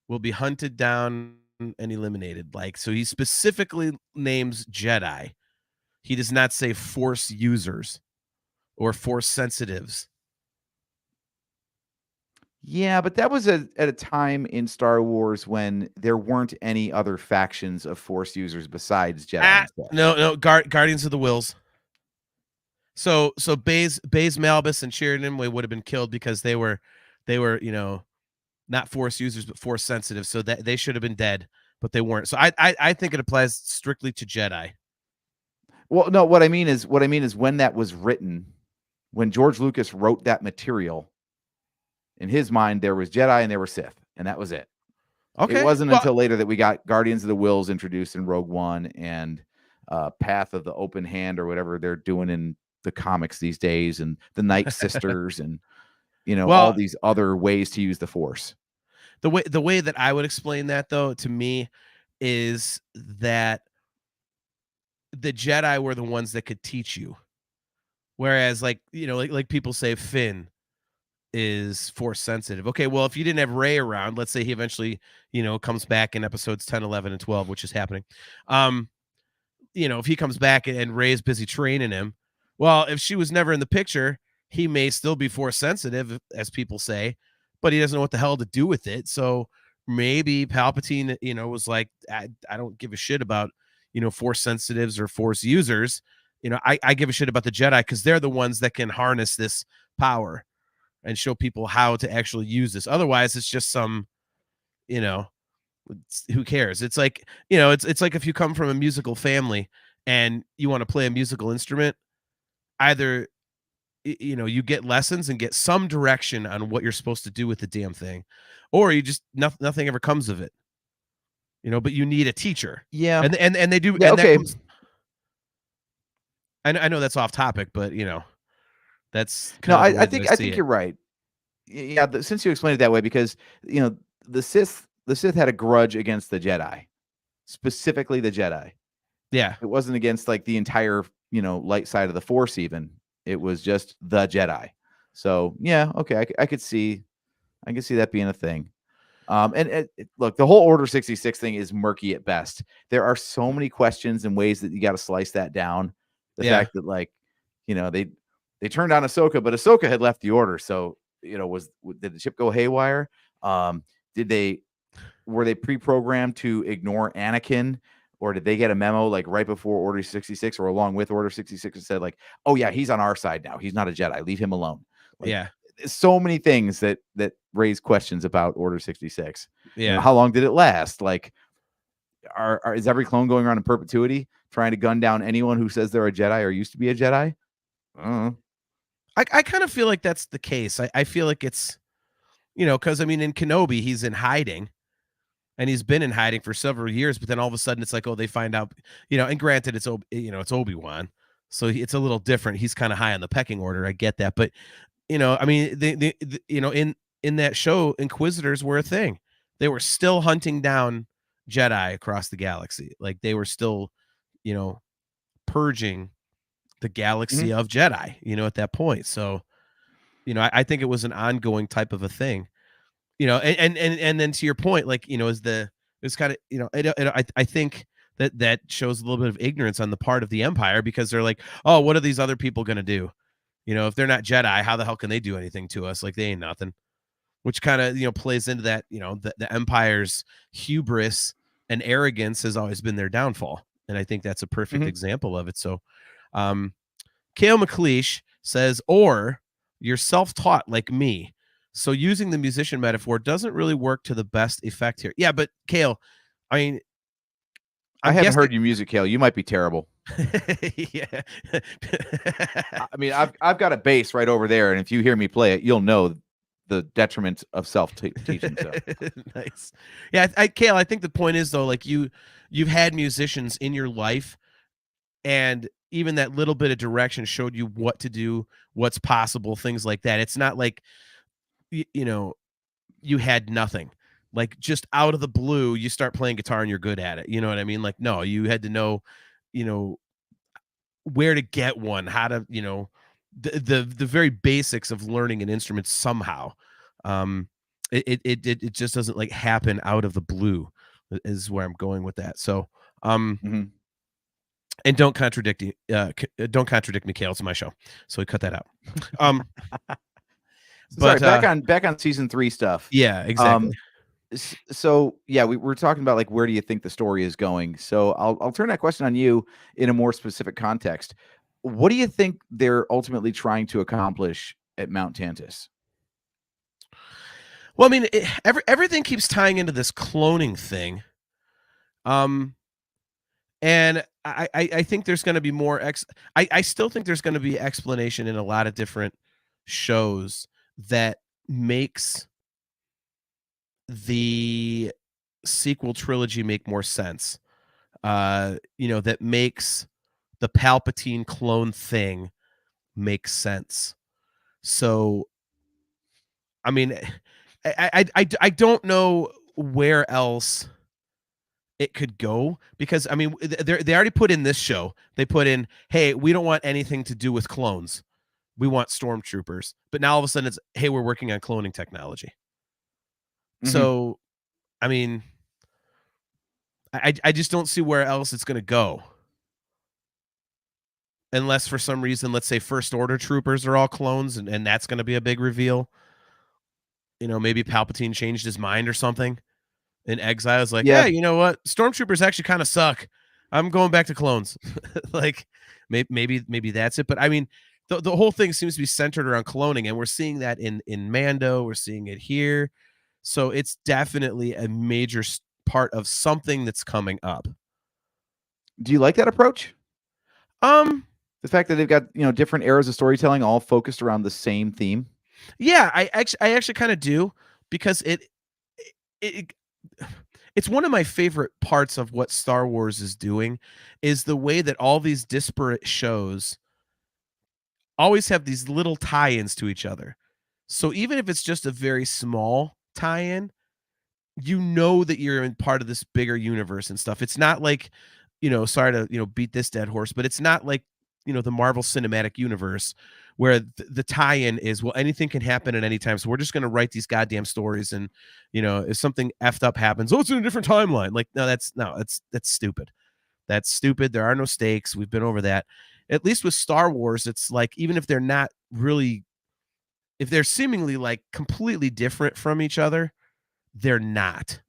will be hunted down and eliminated. Like, so he specifically names Jedi. He does not say Force users or Force sensitives. Yeah, but that was at a time in Star Wars when there weren't any other factions of Force users besides Jedi. No, Guardians of the Wills. So Baze Malbus and Sheridan would have been killed because they were, you know, not Force users but Force sensitive. So that they should have been dead, but they weren't. So I think it applies strictly to Jedi. Well, no, what I mean is when that was written, when George Lucas wrote that material, in his mind there was Jedi and there were Sith, and that was it. Okay. It wasn't until later that we got Guardians of the Wills introduced in Rogue One and Path of the Open Hand or whatever they're doing in the comics these days, and the Night Sisters and, you know, all these other ways to use the Force. The way that I would explain that, though, to me, is that the Jedi were the ones that could teach you, whereas, like, you know, like people say Finn is Force sensitive. Okay, well, if you didn't have Rey around, let's say he eventually, you know, comes back in episodes 10, 11, and 12, which is happening. You know, if he comes back and Rey's busy training him, well, if she was never in the picture, he may still be Force sensitive, as people say, but he doesn't know what the hell to do with it. So maybe Palpatine, you know, was like, I don't give a shit about, you know, Force sensitives or Force users. You know, I give a shit about the Jedi because they're the ones that can harness this power and show people how to actually use this. Otherwise, it's just some, you know, who cares? It's like, you know, it's like if you come from a musical family and you want to play a musical instrument, either you know, you get lessons and get some direction on what you're supposed to do with the damn thing, or you just nothing ever comes of it. You know, but you need a teacher. Yeah. And they do, Yeah. and that Okay. comes. I know that's off topic, but you know, that's No, kind of the way I that I think see it. you're right. Yeah, since you explained it that way, because you know the Sith had a grudge against the Jedi, specifically the Jedi. Yeah, It wasn't against like the entire light side of the Force. Even it was just the Jedi. So yeah, okay, I could see that being a thing. And look, the whole Order 66 thing is murky at best. There are so many questions and ways that you got to slice that down. The yeah. fact that they turned on Ahsoka, but Ahsoka had left the Order. So did the ship go haywire? Were they pre-programmed to ignore Anakin, or did they get a memo like right before Order 66 or along with Order 66 and said like, oh yeah, he's on our side now. He's not a Jedi. Leave him alone. Like, Yeah. so many things that raise questions about Order 66. Yeah. How long did it last? Like, is every clone going around in perpetuity trying to gun down anyone who says they're a Jedi or used to be a Jedi? I kind of feel like that's the case. I feel like it's, you know, because I mean, in Kenobi, he's in hiding, and he's been in hiding for several years. But then all of a sudden, it's like, oh, they find out, you know. And granted, it's Obi-Wan, so it's a little different. He's kind of high on the pecking order. I get that, but you know, I mean, the you know, in that show, Inquisitors were a thing. They were still hunting down Jedi across the galaxy. Like they were still, you know, purging the galaxy of Jedi, you know, at that point. So, you know, I think it was an ongoing type of a thing, you know, and then to your point, like, you know, it's kind of, you know, I think that shows a little bit of ignorance on the part of the Empire, because they're like, oh, what are these other people going to do? You know, if they're not Jedi, how the hell can they do anything to us? Like they ain't nothing, which kind of, you know, plays into that, you know, the Empire's hubris and arrogance has always been their downfall. And I think that's a perfect example of it. So, Kale McLeish says, or you're self-taught like me. So using the musician metaphor doesn't really work to the best effect here. Yeah, but Kale, I mean, I haven't heard your music, Kale. You might be terrible. Yeah. I mean, I've got a bass right over there, and if you hear me play it, you'll know the detriment of self-teaching. So. Nice. Yeah, Kale, I think the point is though, like you've had musicians in your life, and even that little bit of direction showed you what to do, what's possible, things like that. It's not like you know, you had nothing. Like just out of the blue, you start playing guitar and you're good at it. You know what I mean? Like, no, you had to know, you know, where to get one, how to, you know, the very basics of learning an instrument somehow. It just doesn't like happen out of the blue is where I'm going with that. So, and don't contradict me, Kale. It's my show, so we cut that out. Sorry, back on season 3 stuff. Yeah, exactly. So yeah, we're talking about like where do you think the story is going? So I'll turn that question on you in a more specific context. What do you think they're ultimately trying to accomplish at Mount Tantus? Well, I mean, everything keeps tying into this cloning thing. And I think there's going to be more I still think there's going to be explanation in a lot of different shows that makes the sequel trilogy make more sense. You know, that makes the Palpatine clone thing make sense. So, I mean, I don't know where else it could go, because I mean they already put in this show. They put in, hey, we don't want anything to do with clones. We want stormtroopers. But now all of a sudden it's, hey, we're working on cloning technology. So, I mean, I just don't see where else it's going to go. Unless for some reason, let's say First Order troopers are all clones, and that's going to be a big reveal. You know, maybe Palpatine changed his mind or something in Exile. Is like, yeah, you know what? Stormtroopers actually kind of suck. I'm going back to clones. Like, maybe that's it. But I mean, the whole thing seems to be centered around cloning, and we're seeing that in Mando. We're seeing it here. So it's definitely a major part of something that's coming up. Do you like that approach? Um, The fact that they've got, different eras of storytelling all focused around the same theme. yeah, I actually kind of do, because it it's one of my favorite parts of what Star Wars is doing, is the way that all these disparate shows always have these little tie-ins to each other. So even if it's just a very small tie-in, you know that you're in part of this bigger universe and stuff. It's not like, sorry to, beat this dead horse, but it's not like, the Marvel Cinematic Universe where the tie-in is, well, anything can happen at any time. So we're just going to write these goddamn stories. And, if something effed up happens, oh, it's in a different timeline. Like, no, that's stupid. That's stupid. There are no stakes. We've been over that. At least with Star Wars, it's like, even if they're not really, if they're seemingly like completely different from each other, they're not.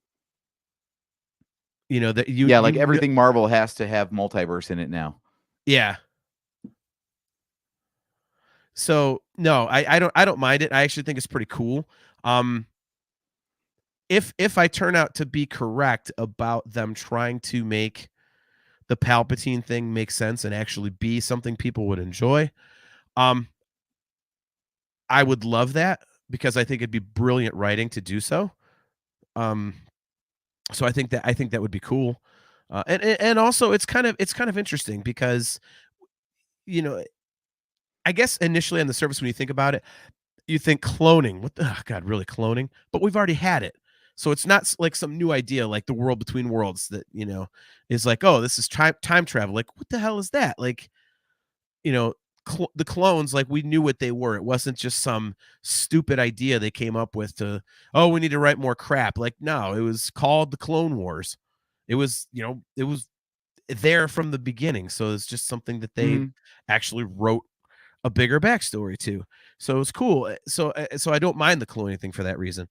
That Like everything Marvel has to have multiverse in it now. Yeah. So no, I don't mind it. I actually think it's pretty cool. If I turn out to be correct about them trying to make the Palpatine thing make sense and actually be something people would enjoy, I would love that, because I think it'd be brilliant writing to do so. So I think that would be cool. And also it's kind of interesting because, I guess initially on the surface, when you think about it, you think cloning. What the God, really cloning? But we've already had it. So it's not like some new idea like the world between worlds that, is like, oh, this is time travel. Like, what the hell is that? Like, the clones, like, we knew what they were. It wasn't just some stupid idea they came up with to, oh, we need to write more crap. Like, no, it was called the Clone Wars. It was, it was there from the beginning. So it's just something that they actually wrote a bigger backstory to. So it's cool. So I don't mind the cloning thing for that reason.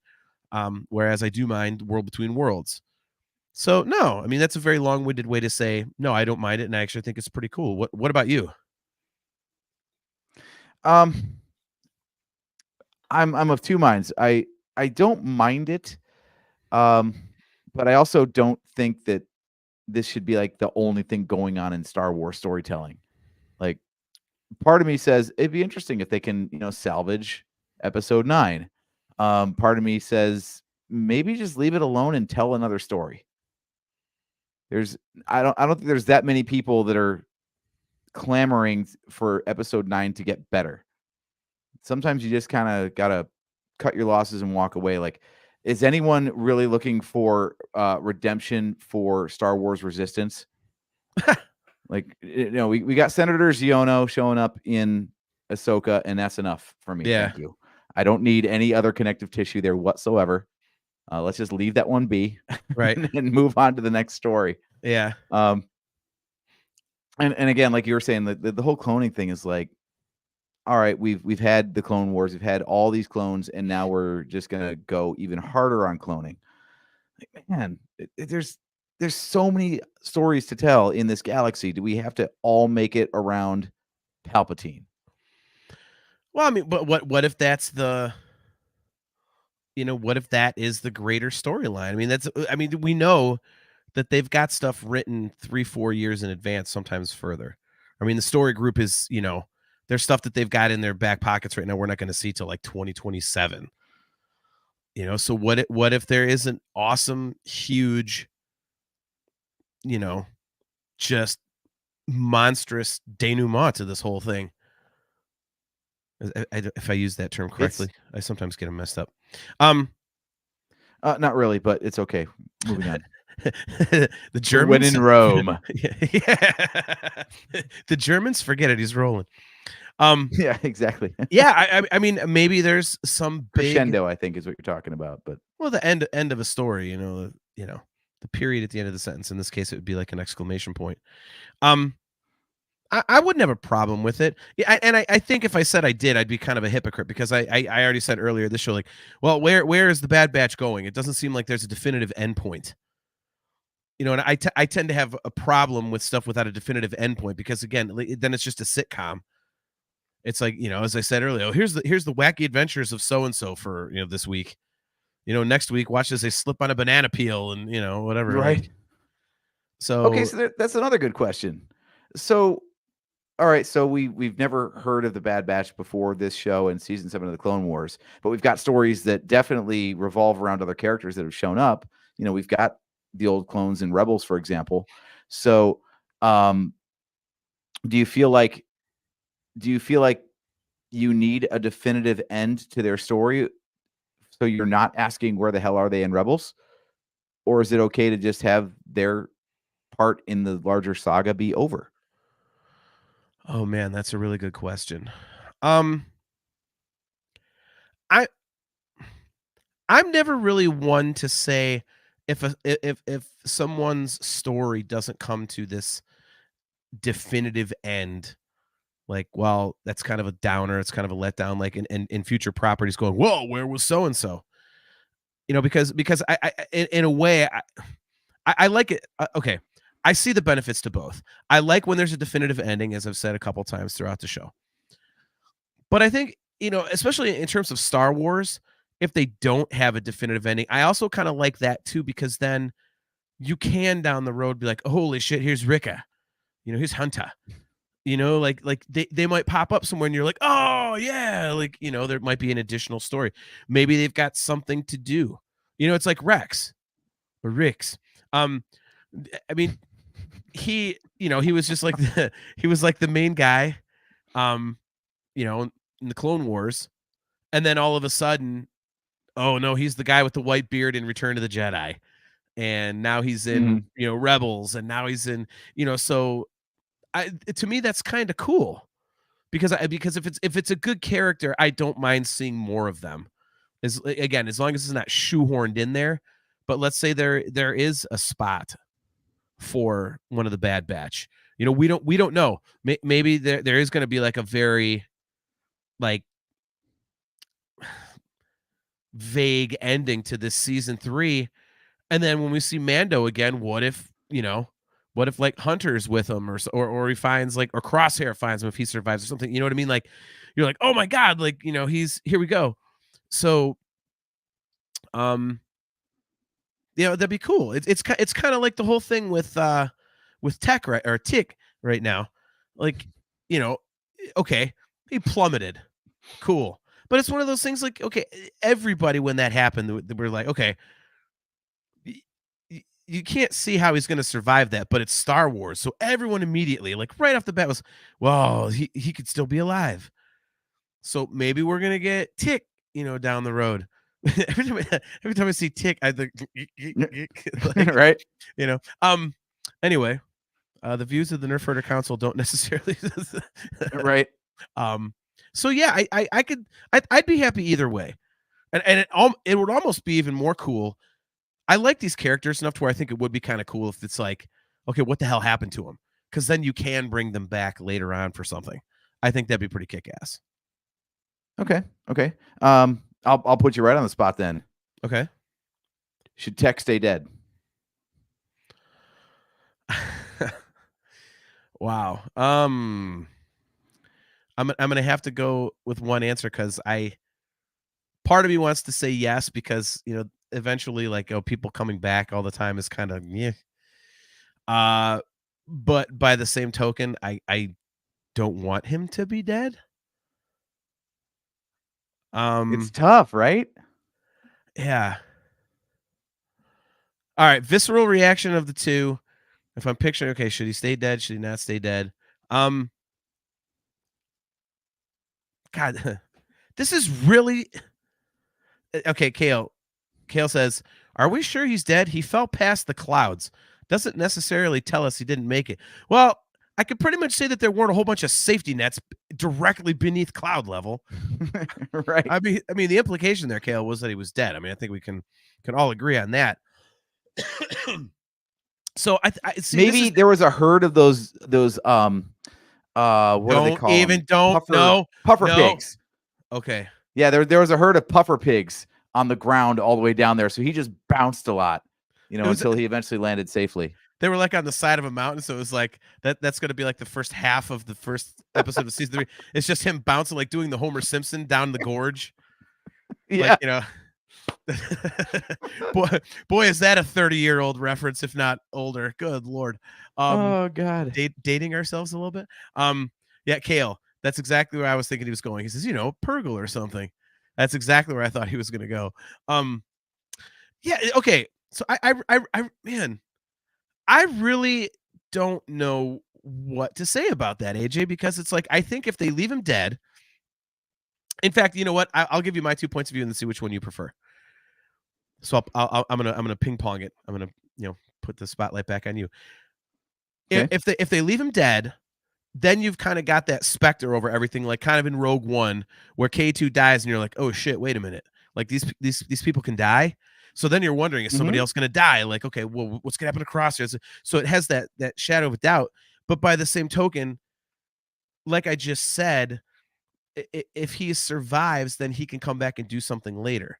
Whereas I do mind World Between Worlds. So no, I mean, that's a very long-winded way to say no, I don't mind it, and I actually think it's pretty cool. What about you? I'm of two minds. I don't mind it. But I also don't think that this should be like the only thing going on in Star Wars storytelling. Like, part of me says it'd be interesting if they can, salvage episode 9. Part of me says maybe just leave it alone and tell another story. I don't think there's that many people that are clamoring for episode 9 to get better. Sometimes you just kind of gotta cut your losses and walk away. Like, is anyone really looking for redemption for Star Wars Resistance? Like, we got Senator Ziono showing up in Ahsoka, and that's enough for me. Yeah. Thank you. I don't need any other connective tissue there whatsoever. Let's just leave that one be, Right. and move on to the next story. Yeah. And again, like you were saying, the whole cloning thing is like, all right, we've had the Clone Wars, we've had all these clones, and now we're just gonna go even harder on cloning. Like, man, there's so many stories to tell in this galaxy. Do we have to all make it around Palpatine? Well, I mean, but what if that's the, what if that is the greater storyline? I mean, we know that they've got stuff written 3-4 years in advance, sometimes further. I mean, the story group is, there's stuff that they've got in their back pockets right now we're not going to see till like 2027. So what if there is an awesome, huge, just monstrous denouement to this whole thing? If I use that term correctly, I sometimes get them messed up. Not really, but it's okay. Moving on. The Germans, when in Rome. Yeah. The Germans, forget it. He's rolling. Yeah, exactly. Yeah, I mean, maybe there's some big crescendo, I think, is what you're talking about. But the end of a story, the period at the end of the sentence. In this case, it would be like an exclamation point. I wouldn't have a problem with it. Yeah, I think if I said I did, I'd be kind of a hypocrite, because I already said earlier this show, like, well, where is the Bad Batch going? It doesn't seem like there's a definitive endpoint. And I tend to have a problem with stuff without a definitive endpoint, because again, then it's just a sitcom. It's like, as I said earlier, oh, here's the wacky adventures of so and so for this week. next week watch as they slip on a banana peel and whatever. Right. Like, so Okay, so that's another good question. So, all right, so we've never heard of the Bad Batch before this show and season 7 of the Clone Wars, but we've got stories that definitely revolve around other characters that have shown up. We've got the old clones in Rebels, for example. So, do you feel like you need a definitive end to their story, so you're not asking where the hell are they in Rebels, or is it okay to just have their part in the larger saga be over? Oh man, that's a really good question. I I'm never really one to say if someone's story doesn't come to this definitive end, like, well, that's kind of a downer, it's kind of a letdown, like in future properties going, whoa, where was so and so? Because I in a way I like it. Okay, I see the benefits to both. I like when there's a definitive ending, as I've said a couple times throughout the show. But I think, especially in terms of Star Wars, if they don't have a definitive ending, I also kind of like that too, because then you can down the road be like, oh, holy shit, here's Ricka, here's Hunter. Like they might pop up somewhere and you're like, oh yeah, like there might be an additional story. Maybe they've got something to do. It's like Rex or Rix. I mean, he was just like he was like the main guy, in the Clone Wars, and then all of a sudden, oh no, he's the guy with the white beard in Return of the Jedi, and now he's in Rebels, and now he's in so to me that's kind of cool because if it's a good character, I don't mind seeing more of them. As long as it's not shoehorned in there. But let's say there is a spot for one of the Bad Batch. We don't know. Maybe there is going to be like a very like vague ending to this season 3, and then when we see Mando again, what if like Hunter's with him, or he finds like, or Crosshair finds him if he survives or something. You know what I mean? Like you're like, oh my god, like he's here we go. So that'd be cool. It's kind of like the whole thing with Tech or Tick right now. Like, okay, he plummeted. Cool. But it's one of those things like, okay, everybody when that happened, we're like, okay, you can't see how he's going to survive that, but it's Star Wars. So everyone immediately, like right off the bat was, well, he could still be alive. So maybe we're going to get Tick, down the road. every time I see Tick, I think, like, right. Anyway, the views of the Nerfherder Council don't necessarily right. So yeah, I'd be happy either way, and it would almost be even more cool. I like these characters enough to where I think it would be kind of cool if it's like, okay, what the hell happened to them? Because then you can bring them back later on for something. I think that'd be pretty kick-ass. Okay. I'll put you right on the spot then. Okay. Should Tech stay dead? Wow. I'm gonna have to go with one answer because part of me wants to say yes because eventually like people coming back all the time is kind of but by the same token, I don't want him to be dead. It's tough, right? Yeah. All right, visceral reaction of the two. If I'm picturing, okay, should he stay dead? Should he not stay dead? God, this is really okay. Kale says, "Are we sure he's dead? He fell past the clouds. Doesn't necessarily tell us he didn't make it." Well, I could pretty much say that there weren't a whole bunch of safety nets directly beneath cloud level. Right. I mean, the implication there, Kale, was that he was dead. I mean, I think we can all agree on that. So I see. Maybe there was a herd of those what are they called? Puffer pigs. Okay. Yeah, there was a herd of puffer pigs on the ground all the way down there, so he just bounced a lot, until he eventually landed safely. They were like on the side of a mountain, so it was like that's going to be like the first half of the first episode of season 3. It's just him bouncing, like doing the Homer Simpson down the gorge. Yeah. Like, boy, is that a 30-year-old reference, if not older. Good Lord. Oh God. Dating ourselves a little bit. Yeah, Kale. That's exactly where I was thinking he was going. He says, Purgle or something. That's exactly where I thought he was going to go. Yeah. Okay. So man, I really don't know what to say about that, AJ, because it's like, I think if they leave him dead, in fact, you know what? I'll give you my 2 points of view and see which one you prefer. So I'm gonna ping pong it. I'm gonna put the spotlight back on you. Okay. If they leave him dead, then you've kind of got that specter over everything, like kind of in Rogue One, where K2 dies, and you're like, oh shit, wait a minute, like these people can die. So then you're wondering, is somebody else gonna die? Like, okay, well, what's gonna happen to Crosshairs? So it has that shadow of doubt. But by the same token, like I just said, if he survives, then he can come back and do something later.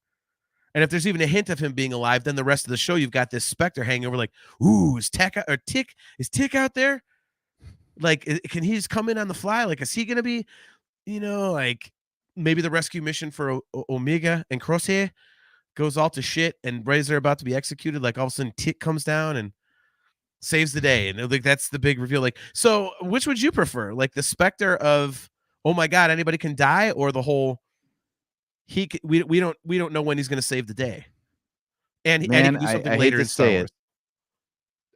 And if there's even a hint of him being alive, then the rest of the show, you've got this specter hanging over, like, ooh, is Tick out there? Like, can he just come in on the fly? Like, is he going to be, like maybe the rescue mission for Omega and Crosshair goes all to shit, and right as they're about to be executed, like all of a sudden Tick comes down and saves the day. And like, that's the big reveal. Like, so which would you prefer? Like the specter of, oh my God, anybody can die, or the whole, we don't know when he's going to save the day, and he can do something later in Star Wars.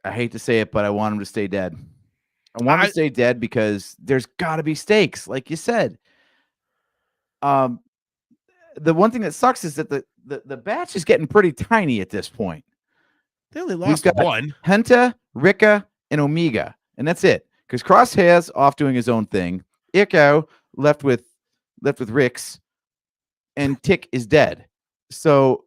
I hate to say it, but I want him to stay dead. I want him to stay dead because there's got to be stakes, like you said. The one thing that sucks is that the batch is getting pretty tiny at this point. They only lost one. Penta, Rika, and Omega, and that's it. Because Crosshair's off doing his own thing. Echo left with Rix, and Tick is dead. So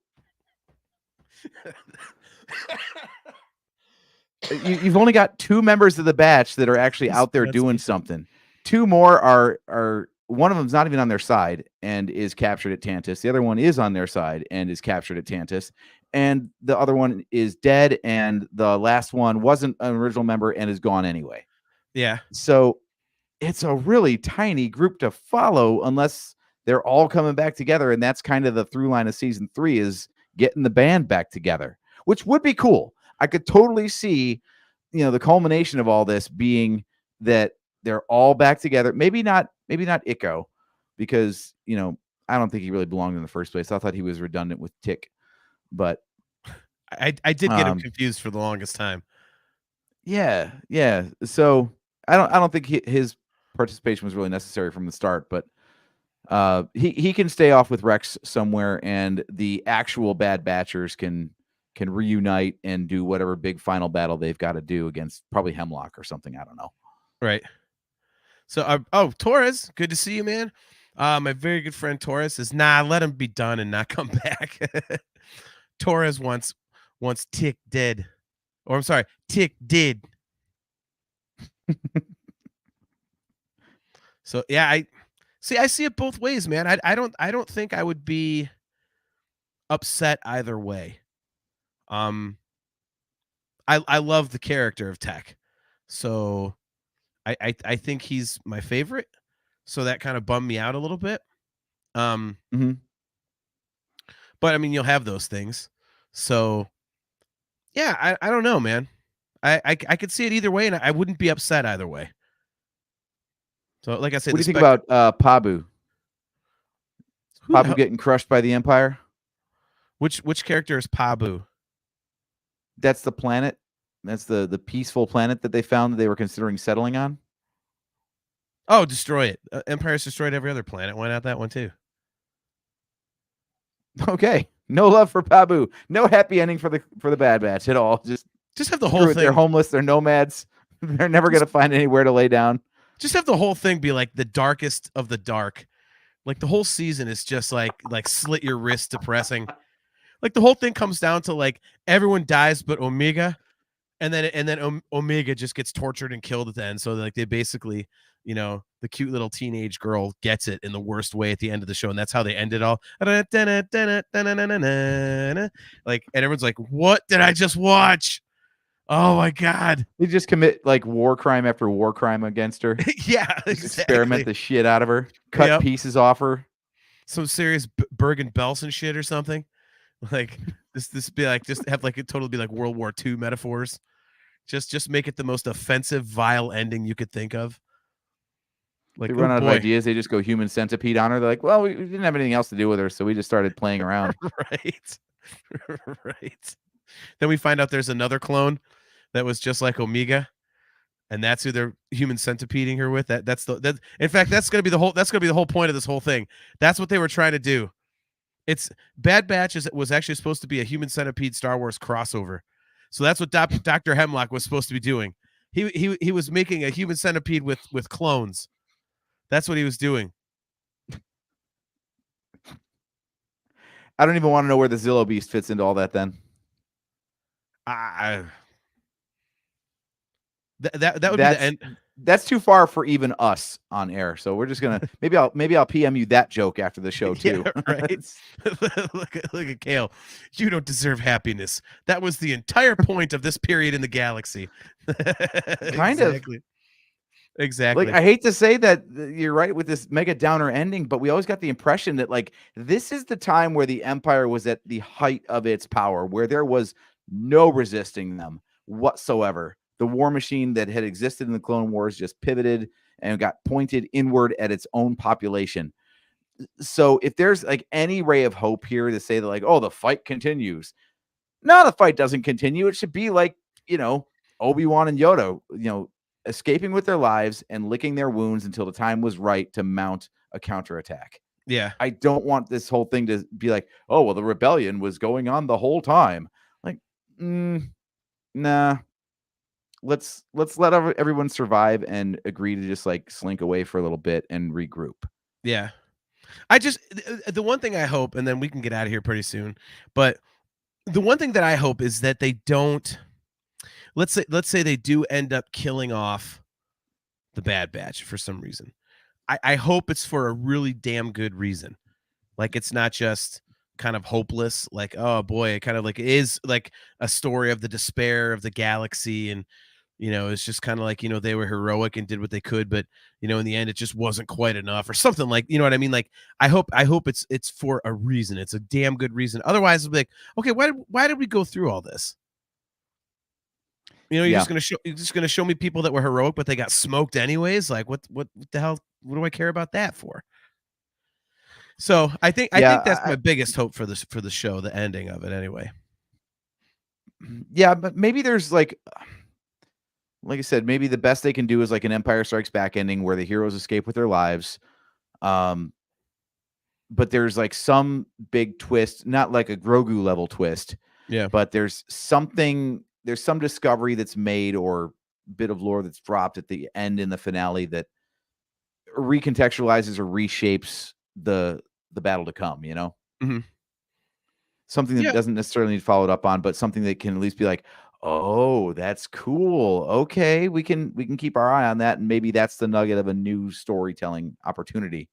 you've only got 2 members of the batch that are actually out there doing something. 2 more are one of them's not even on their side and is captured at Tantus. The other one is on their side and is captured at Tantus. And the other one is dead, and the last one wasn't an original member and is gone anyway. Yeah. So it's a really tiny group to follow unless they're all coming back together, and that's kind of the through line of season 3 is getting the band back together, which would be cool. I could totally see, the culmination of all this being that they're all back together. Maybe not Echo, because, I don't think he really belonged in the first place. I thought he was redundant with Tick, but I did get him confused for the longest time. Yeah. So I don't think his participation was really necessary from the start, but he can stay off with Rex somewhere, and the actual Bad Batchers can reunite and do whatever big final battle they've got to do against probably Hemlock or something. I don't know. Right. So, Torres, good to see you, man. My very good friend Torres says, nah, let him be done and not come back. Torres wants Tick dead. Or I'm sorry, Tick did. So yeah, I see it both ways, man. I don't think I would be upset either way. I love the character of Tech, so I think he's my favorite. So that kind of bummed me out a little bit. But I mean, you'll have those things. So yeah, I don't know, man. I could see it either way, and I wouldn't be upset either way. So, like I said, what do you think about Pabu? Pabu getting crushed by the Empire? Which character is Pabu? That's the planet. That's the peaceful planet that they found that they were considering settling on. Oh, destroy it. Empire's destroyed every other planet. Why not that one too? Okay. No love for Pabu. No happy ending for the Bad Batch at all. Just have the whole thing. They're homeless. They're nomads. They're never going to find anywhere to lay down. Just have the whole thing be like the darkest of the dark. Like the whole season is just like slit your wrist depressing. Like the whole thing comes down to like everyone dies but Omega, and then Omega just gets tortured and killed at the end. So like they basically, the cute little teenage girl gets it in the worst way at the end of the show, and that's how they end it all. Like, and everyone's like, "What did I just watch?" Oh my God. They just commit like war crime after war crime against her. Yeah, exactly. Experiment the shit out of her. Cut pieces off her. Some serious Bergen Belsen shit or something. Like this be like just have like it totally be like World War II metaphors. Just make it the most offensive, vile ending you could think of. Like, They oh run out of boy, ideas. They just go human centipede on her. They're like, well, we didn't have anything else to do with her, so we just started playing around. right, right. Then we find out there's another clone that was just like Omega, and that's who they're human centipeding her with. That. In fact, that's gonna be the whole point of this whole thing. That's what they were trying to do. It's Bad Batch was actually supposed to be a human centipede Star Wars crossover. So that's what Dr. Hemlock was supposed to be doing. He was making a human centipede with clones. That's what he was doing. I don't even want to know where the Zillow Beast fits into all that then. That would be the end. That's too far for even us on air. So we're just gonna maybe I'll PM you that joke after the show too. Yeah, right. look at Kale. You don't deserve happiness. That was the entire point of this period in the galaxy. Kind of. Exactly. Like, I hate to say that you're right with this mega downer ending, but we always got the impression that like this is the time where the Empire was at the height of its power, where there was no resisting them whatsoever. The war machine that had existed in the Clone Wars just pivoted and got pointed inward at its own population. So if there's like any ray of hope here to say that like, oh, the fight continues. No, the fight doesn't continue. It should be like, Obi-Wan and Yoda, escaping with their lives and licking their wounds until the time was right to mount a counterattack. Yeah. I don't want this whole thing to be like, oh, well, the rebellion was going on the whole time. Like, nah. Let's let everyone survive and agree to just like slink away for a little bit and regroup. Yeah. I just the one thing I hope, and then we can get out of here pretty soon, but the one thing that I hope is that they don't let's say they do end up killing off the Bad Batch for some reason. I hope it's for a really damn good reason. Like it's not just kind of hopeless, like, oh boy, it kind of like is like a story of the despair of the galaxy, and it's just kind of like, they were heroic and did what they could, but in the end it just wasn't quite enough or something, like, you know what I mean? Like I hope it's for a reason. It's a damn good reason. Otherwise it'll be like, okay, why did we go through all this? You're just gonna show me people that were heroic, but they got smoked anyways. Like what the hell? What do I care about that for? So I think that's my biggest hope for the show, the ending of it anyway. Yeah, but maybe there's like I said, maybe the best they can do is like an Empire Strikes Back ending where the heroes escape with their lives. But there's like some big twist, not like a Grogu level twist. Yeah. But there's some discovery that's made or bit of lore that's dropped at the end in the finale that recontextualizes or reshapes the battle to come, Mm-hmm. Something that doesn't necessarily need followed up on, but something that can at least be like, oh, that's cool. Okay, we can keep our eye on that, and maybe that's the nugget of a new storytelling opportunity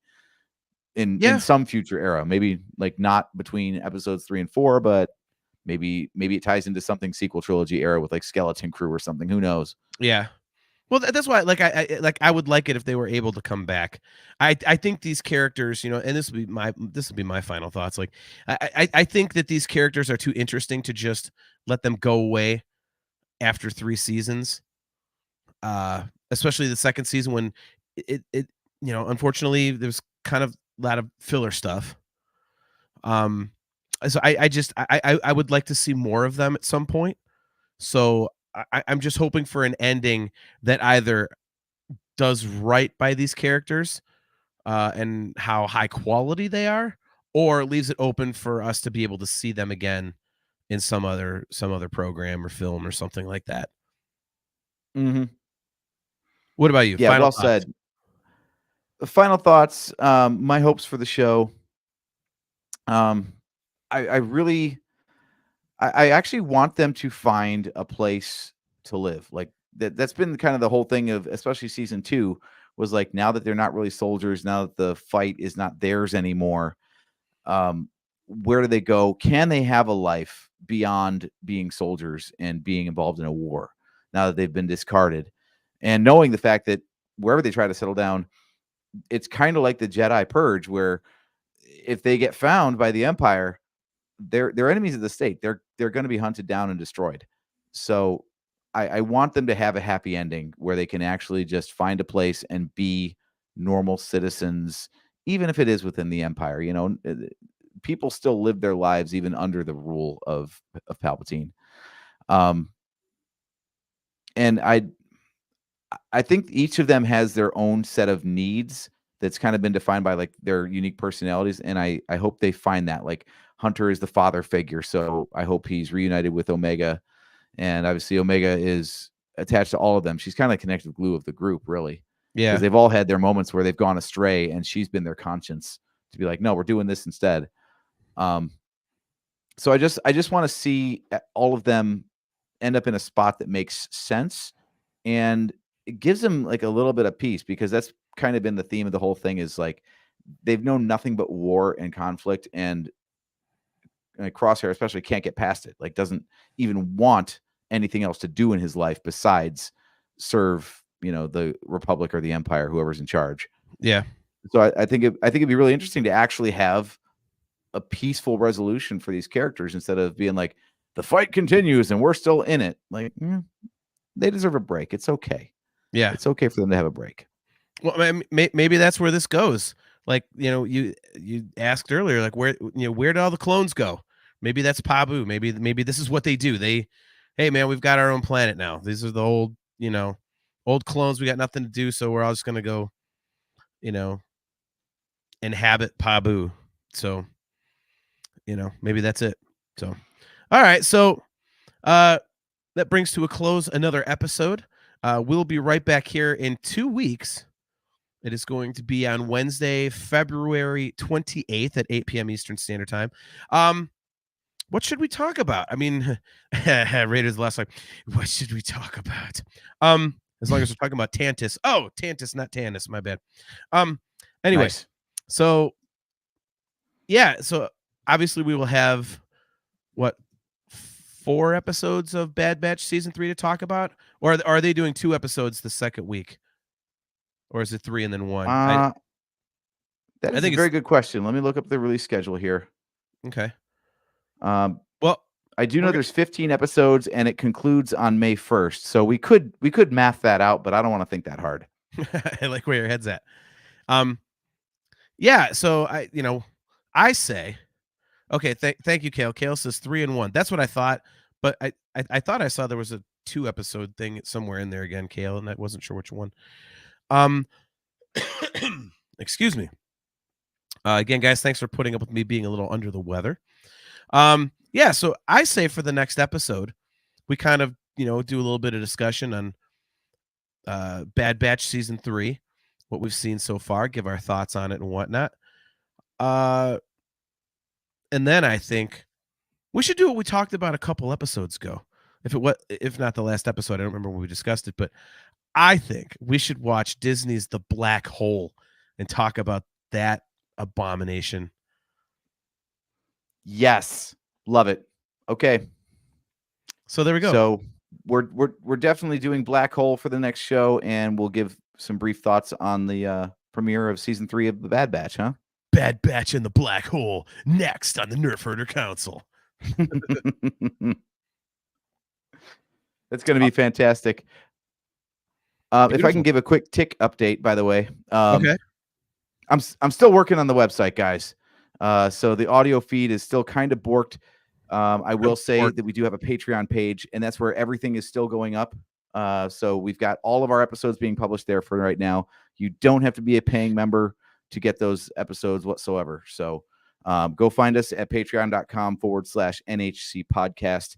in some future era. Maybe like not between episodes 3 and 4, but maybe it ties into something sequel trilogy era with like Skeleton Crew or something. Who knows? Yeah. Well, that's why I would like it if they were able to come back. I think these characters, and this would be my final thoughts. Like I think that these characters are too interesting to just let them go away after 3 seasons. Especially the second season when it unfortunately there's kind of a lot of filler stuff. So I would like to see more of them at some point. So I'm just hoping for an ending that either does right by these characters and how high quality they are, or leaves it open for us to be able to see them again in some other program or film or something like that. Mm-hmm. What about you? Yeah, Final well thoughts? said. Final thoughts. My hopes for the show. I actually want them to find a place to live. Like that's been kind of the whole thing of, especially season 2, was like, now that they're not really soldiers, now that the fight is not theirs anymore, where do they go? Can they have a life beyond being soldiers and being involved in a war now that they've been discarded? And knowing the fact that wherever they try to settle down, it's kind of like the Jedi Purge, where if they get found by the Empire, they're enemies of the state. They're going to be hunted down and destroyed. So I want them to have a happy ending where they can actually just find a place and be normal citizens, even if it is within the Empire. You know, people still live their lives even under the rule of Palpatine. And I think each of them has their own set of needs that's kind of been defined by like their unique personalities. And I hope they find that. Like Hunter is the father figure, so I hope he's reunited with Omega. And obviously Omega is attached to all of them. She's kind of the connective glue of the group, really. Yeah. Because they've all had their moments where they've gone astray and she's been their conscience to be like, no, we're doing this instead. So I just want to see all of them end up in a spot that makes sense, and it gives them like a little bit of peace, because that's kind of been the theme of the whole thing, is like they've known nothing but war and conflict, and Crosshair especially can't get past it. Like doesn't even want anything else to do in his life besides serve, you know, the Republic or the Empire, whoever's in charge. Yeah. So I think it'd be really interesting to actually have a peaceful resolution for these characters instead of being like the fight continues and we're still in it. Like they deserve a break. It's okay. Yeah. It's okay for them to have a break. Well, maybe that's where this goes. Like, you know, you asked earlier, like where did all the clones go? Maybe that's Pabu. Maybe this is what they do. Hey man, we've got our own planet now. These are the old clones. We got nothing to do, so we're all just gonna go, inhabit Pabu. So, maybe that's it. So, all right. So, that brings to a close another episode. We'll be right back here in 2 weeks. It is going to be on Wednesday, February 28th at 8 p.m. Eastern Standard Time. What should we talk about? I mean, Raiders last time. What should we talk about? As long as we're talking about Tantus. Oh, Tantus, not Tannis. My bad. Anyway, Nice. So yeah, so obviously we will have 4 episodes of Bad Batch season 3 to talk about, or are they doing 2 episodes the second week? Or is it 3 and then 1? That is think a very good question. Let me look up the release schedule here. Okay. Well, I do know there's 15 episodes and it concludes on May 1st. So we could math that out, but I don't want to think that hard. I like where your head's at. Yeah, so I say, okay, thank you, Kale. Kale says 3 and 1. That's what I thought, but I thought I saw there was a 2 episode thing somewhere in there again, Kale, and I wasn't sure which one. Excuse me. Again, guys, thanks for putting up with me being a little under the weather. Yeah, so I say for the next episode, we kind of, do a little bit of discussion on Bad Batch season 3, what we've seen so far, give our thoughts on it and whatnot. And then I think we should do what we talked about a couple episodes ago. If not the last episode, I don't remember when we discussed it, but I think we should watch Disney's The Black Hole and talk about that abomination. Yes. Love it. Okay. So there we go. So we're definitely doing Black Hole for the next show, and we'll give some brief thoughts on the premiere of season 3 of the Bad Batch, huh? Bad Batch and the Black Hole next on the Nerfherder Council. That's going to be fantastic. If I can give a quick tick update, by the way. Okay. I'm still working on the website, guys. So the audio feed is still kind of borked. I will say that we do have a Patreon page, and that's where everything is still going up. So we've got all of our episodes being published there for right now. You don't have to be a paying member to get those episodes whatsoever. So go find us at patreon.com/NHC podcast.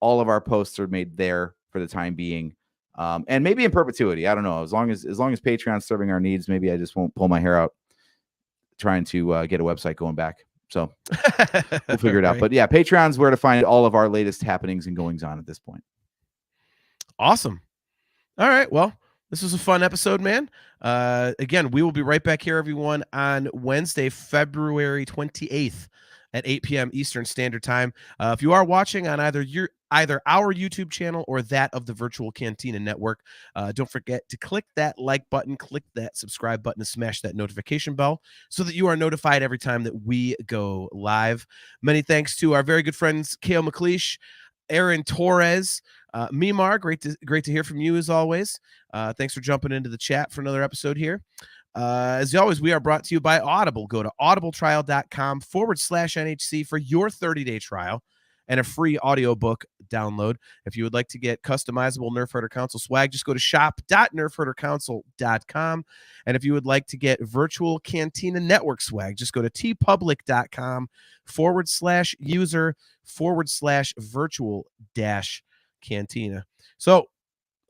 All of our posts are made there for the time being. And maybe in perpetuity. I don't know. As long as Patreon's serving our needs, maybe I just won't pull my hair out trying to get a website going back. So we'll figure it out. But yeah, Patreon's where to find all of our latest happenings and goings on at this point. Awesome. All right. Well, this was a fun episode, man. Again, we will be right back here, everyone, on Wednesday, February 28th at 8 p.m. Eastern Standard Time. If you are watching on either either our YouTube channel or that of the Virtual Cantina Network. Don't forget to click that like button, click that subscribe button, and smash that notification bell so that you are notified every time that we go live. Many thanks to our very good friends, Cale McLeish, Aaron Torres, Mimar. Great to hear from you as always. Thanks for jumping into the chat for another episode here. As always, we are brought to you by Audible. Go to audibletrial.com/NHC for your 30-day trial and a free audiobook download. If you would like to get customizable Nerfherder Council swag, just go to shop.nerfherdercouncil.com. And if you would like to get Virtual Cantina Network swag, just go to tpublic.com/user/virtual-cantina. So,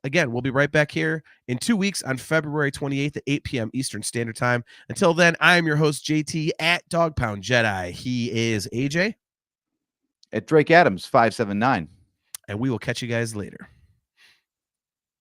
again, we'll be right back here in 2 weeks on February 28th at 8 p.m. Eastern Standard Time. Until then, I'm your host, JT, at Dog Pound Jedi. He is AJ. At Drake Adams 579. And we will catch you guys later.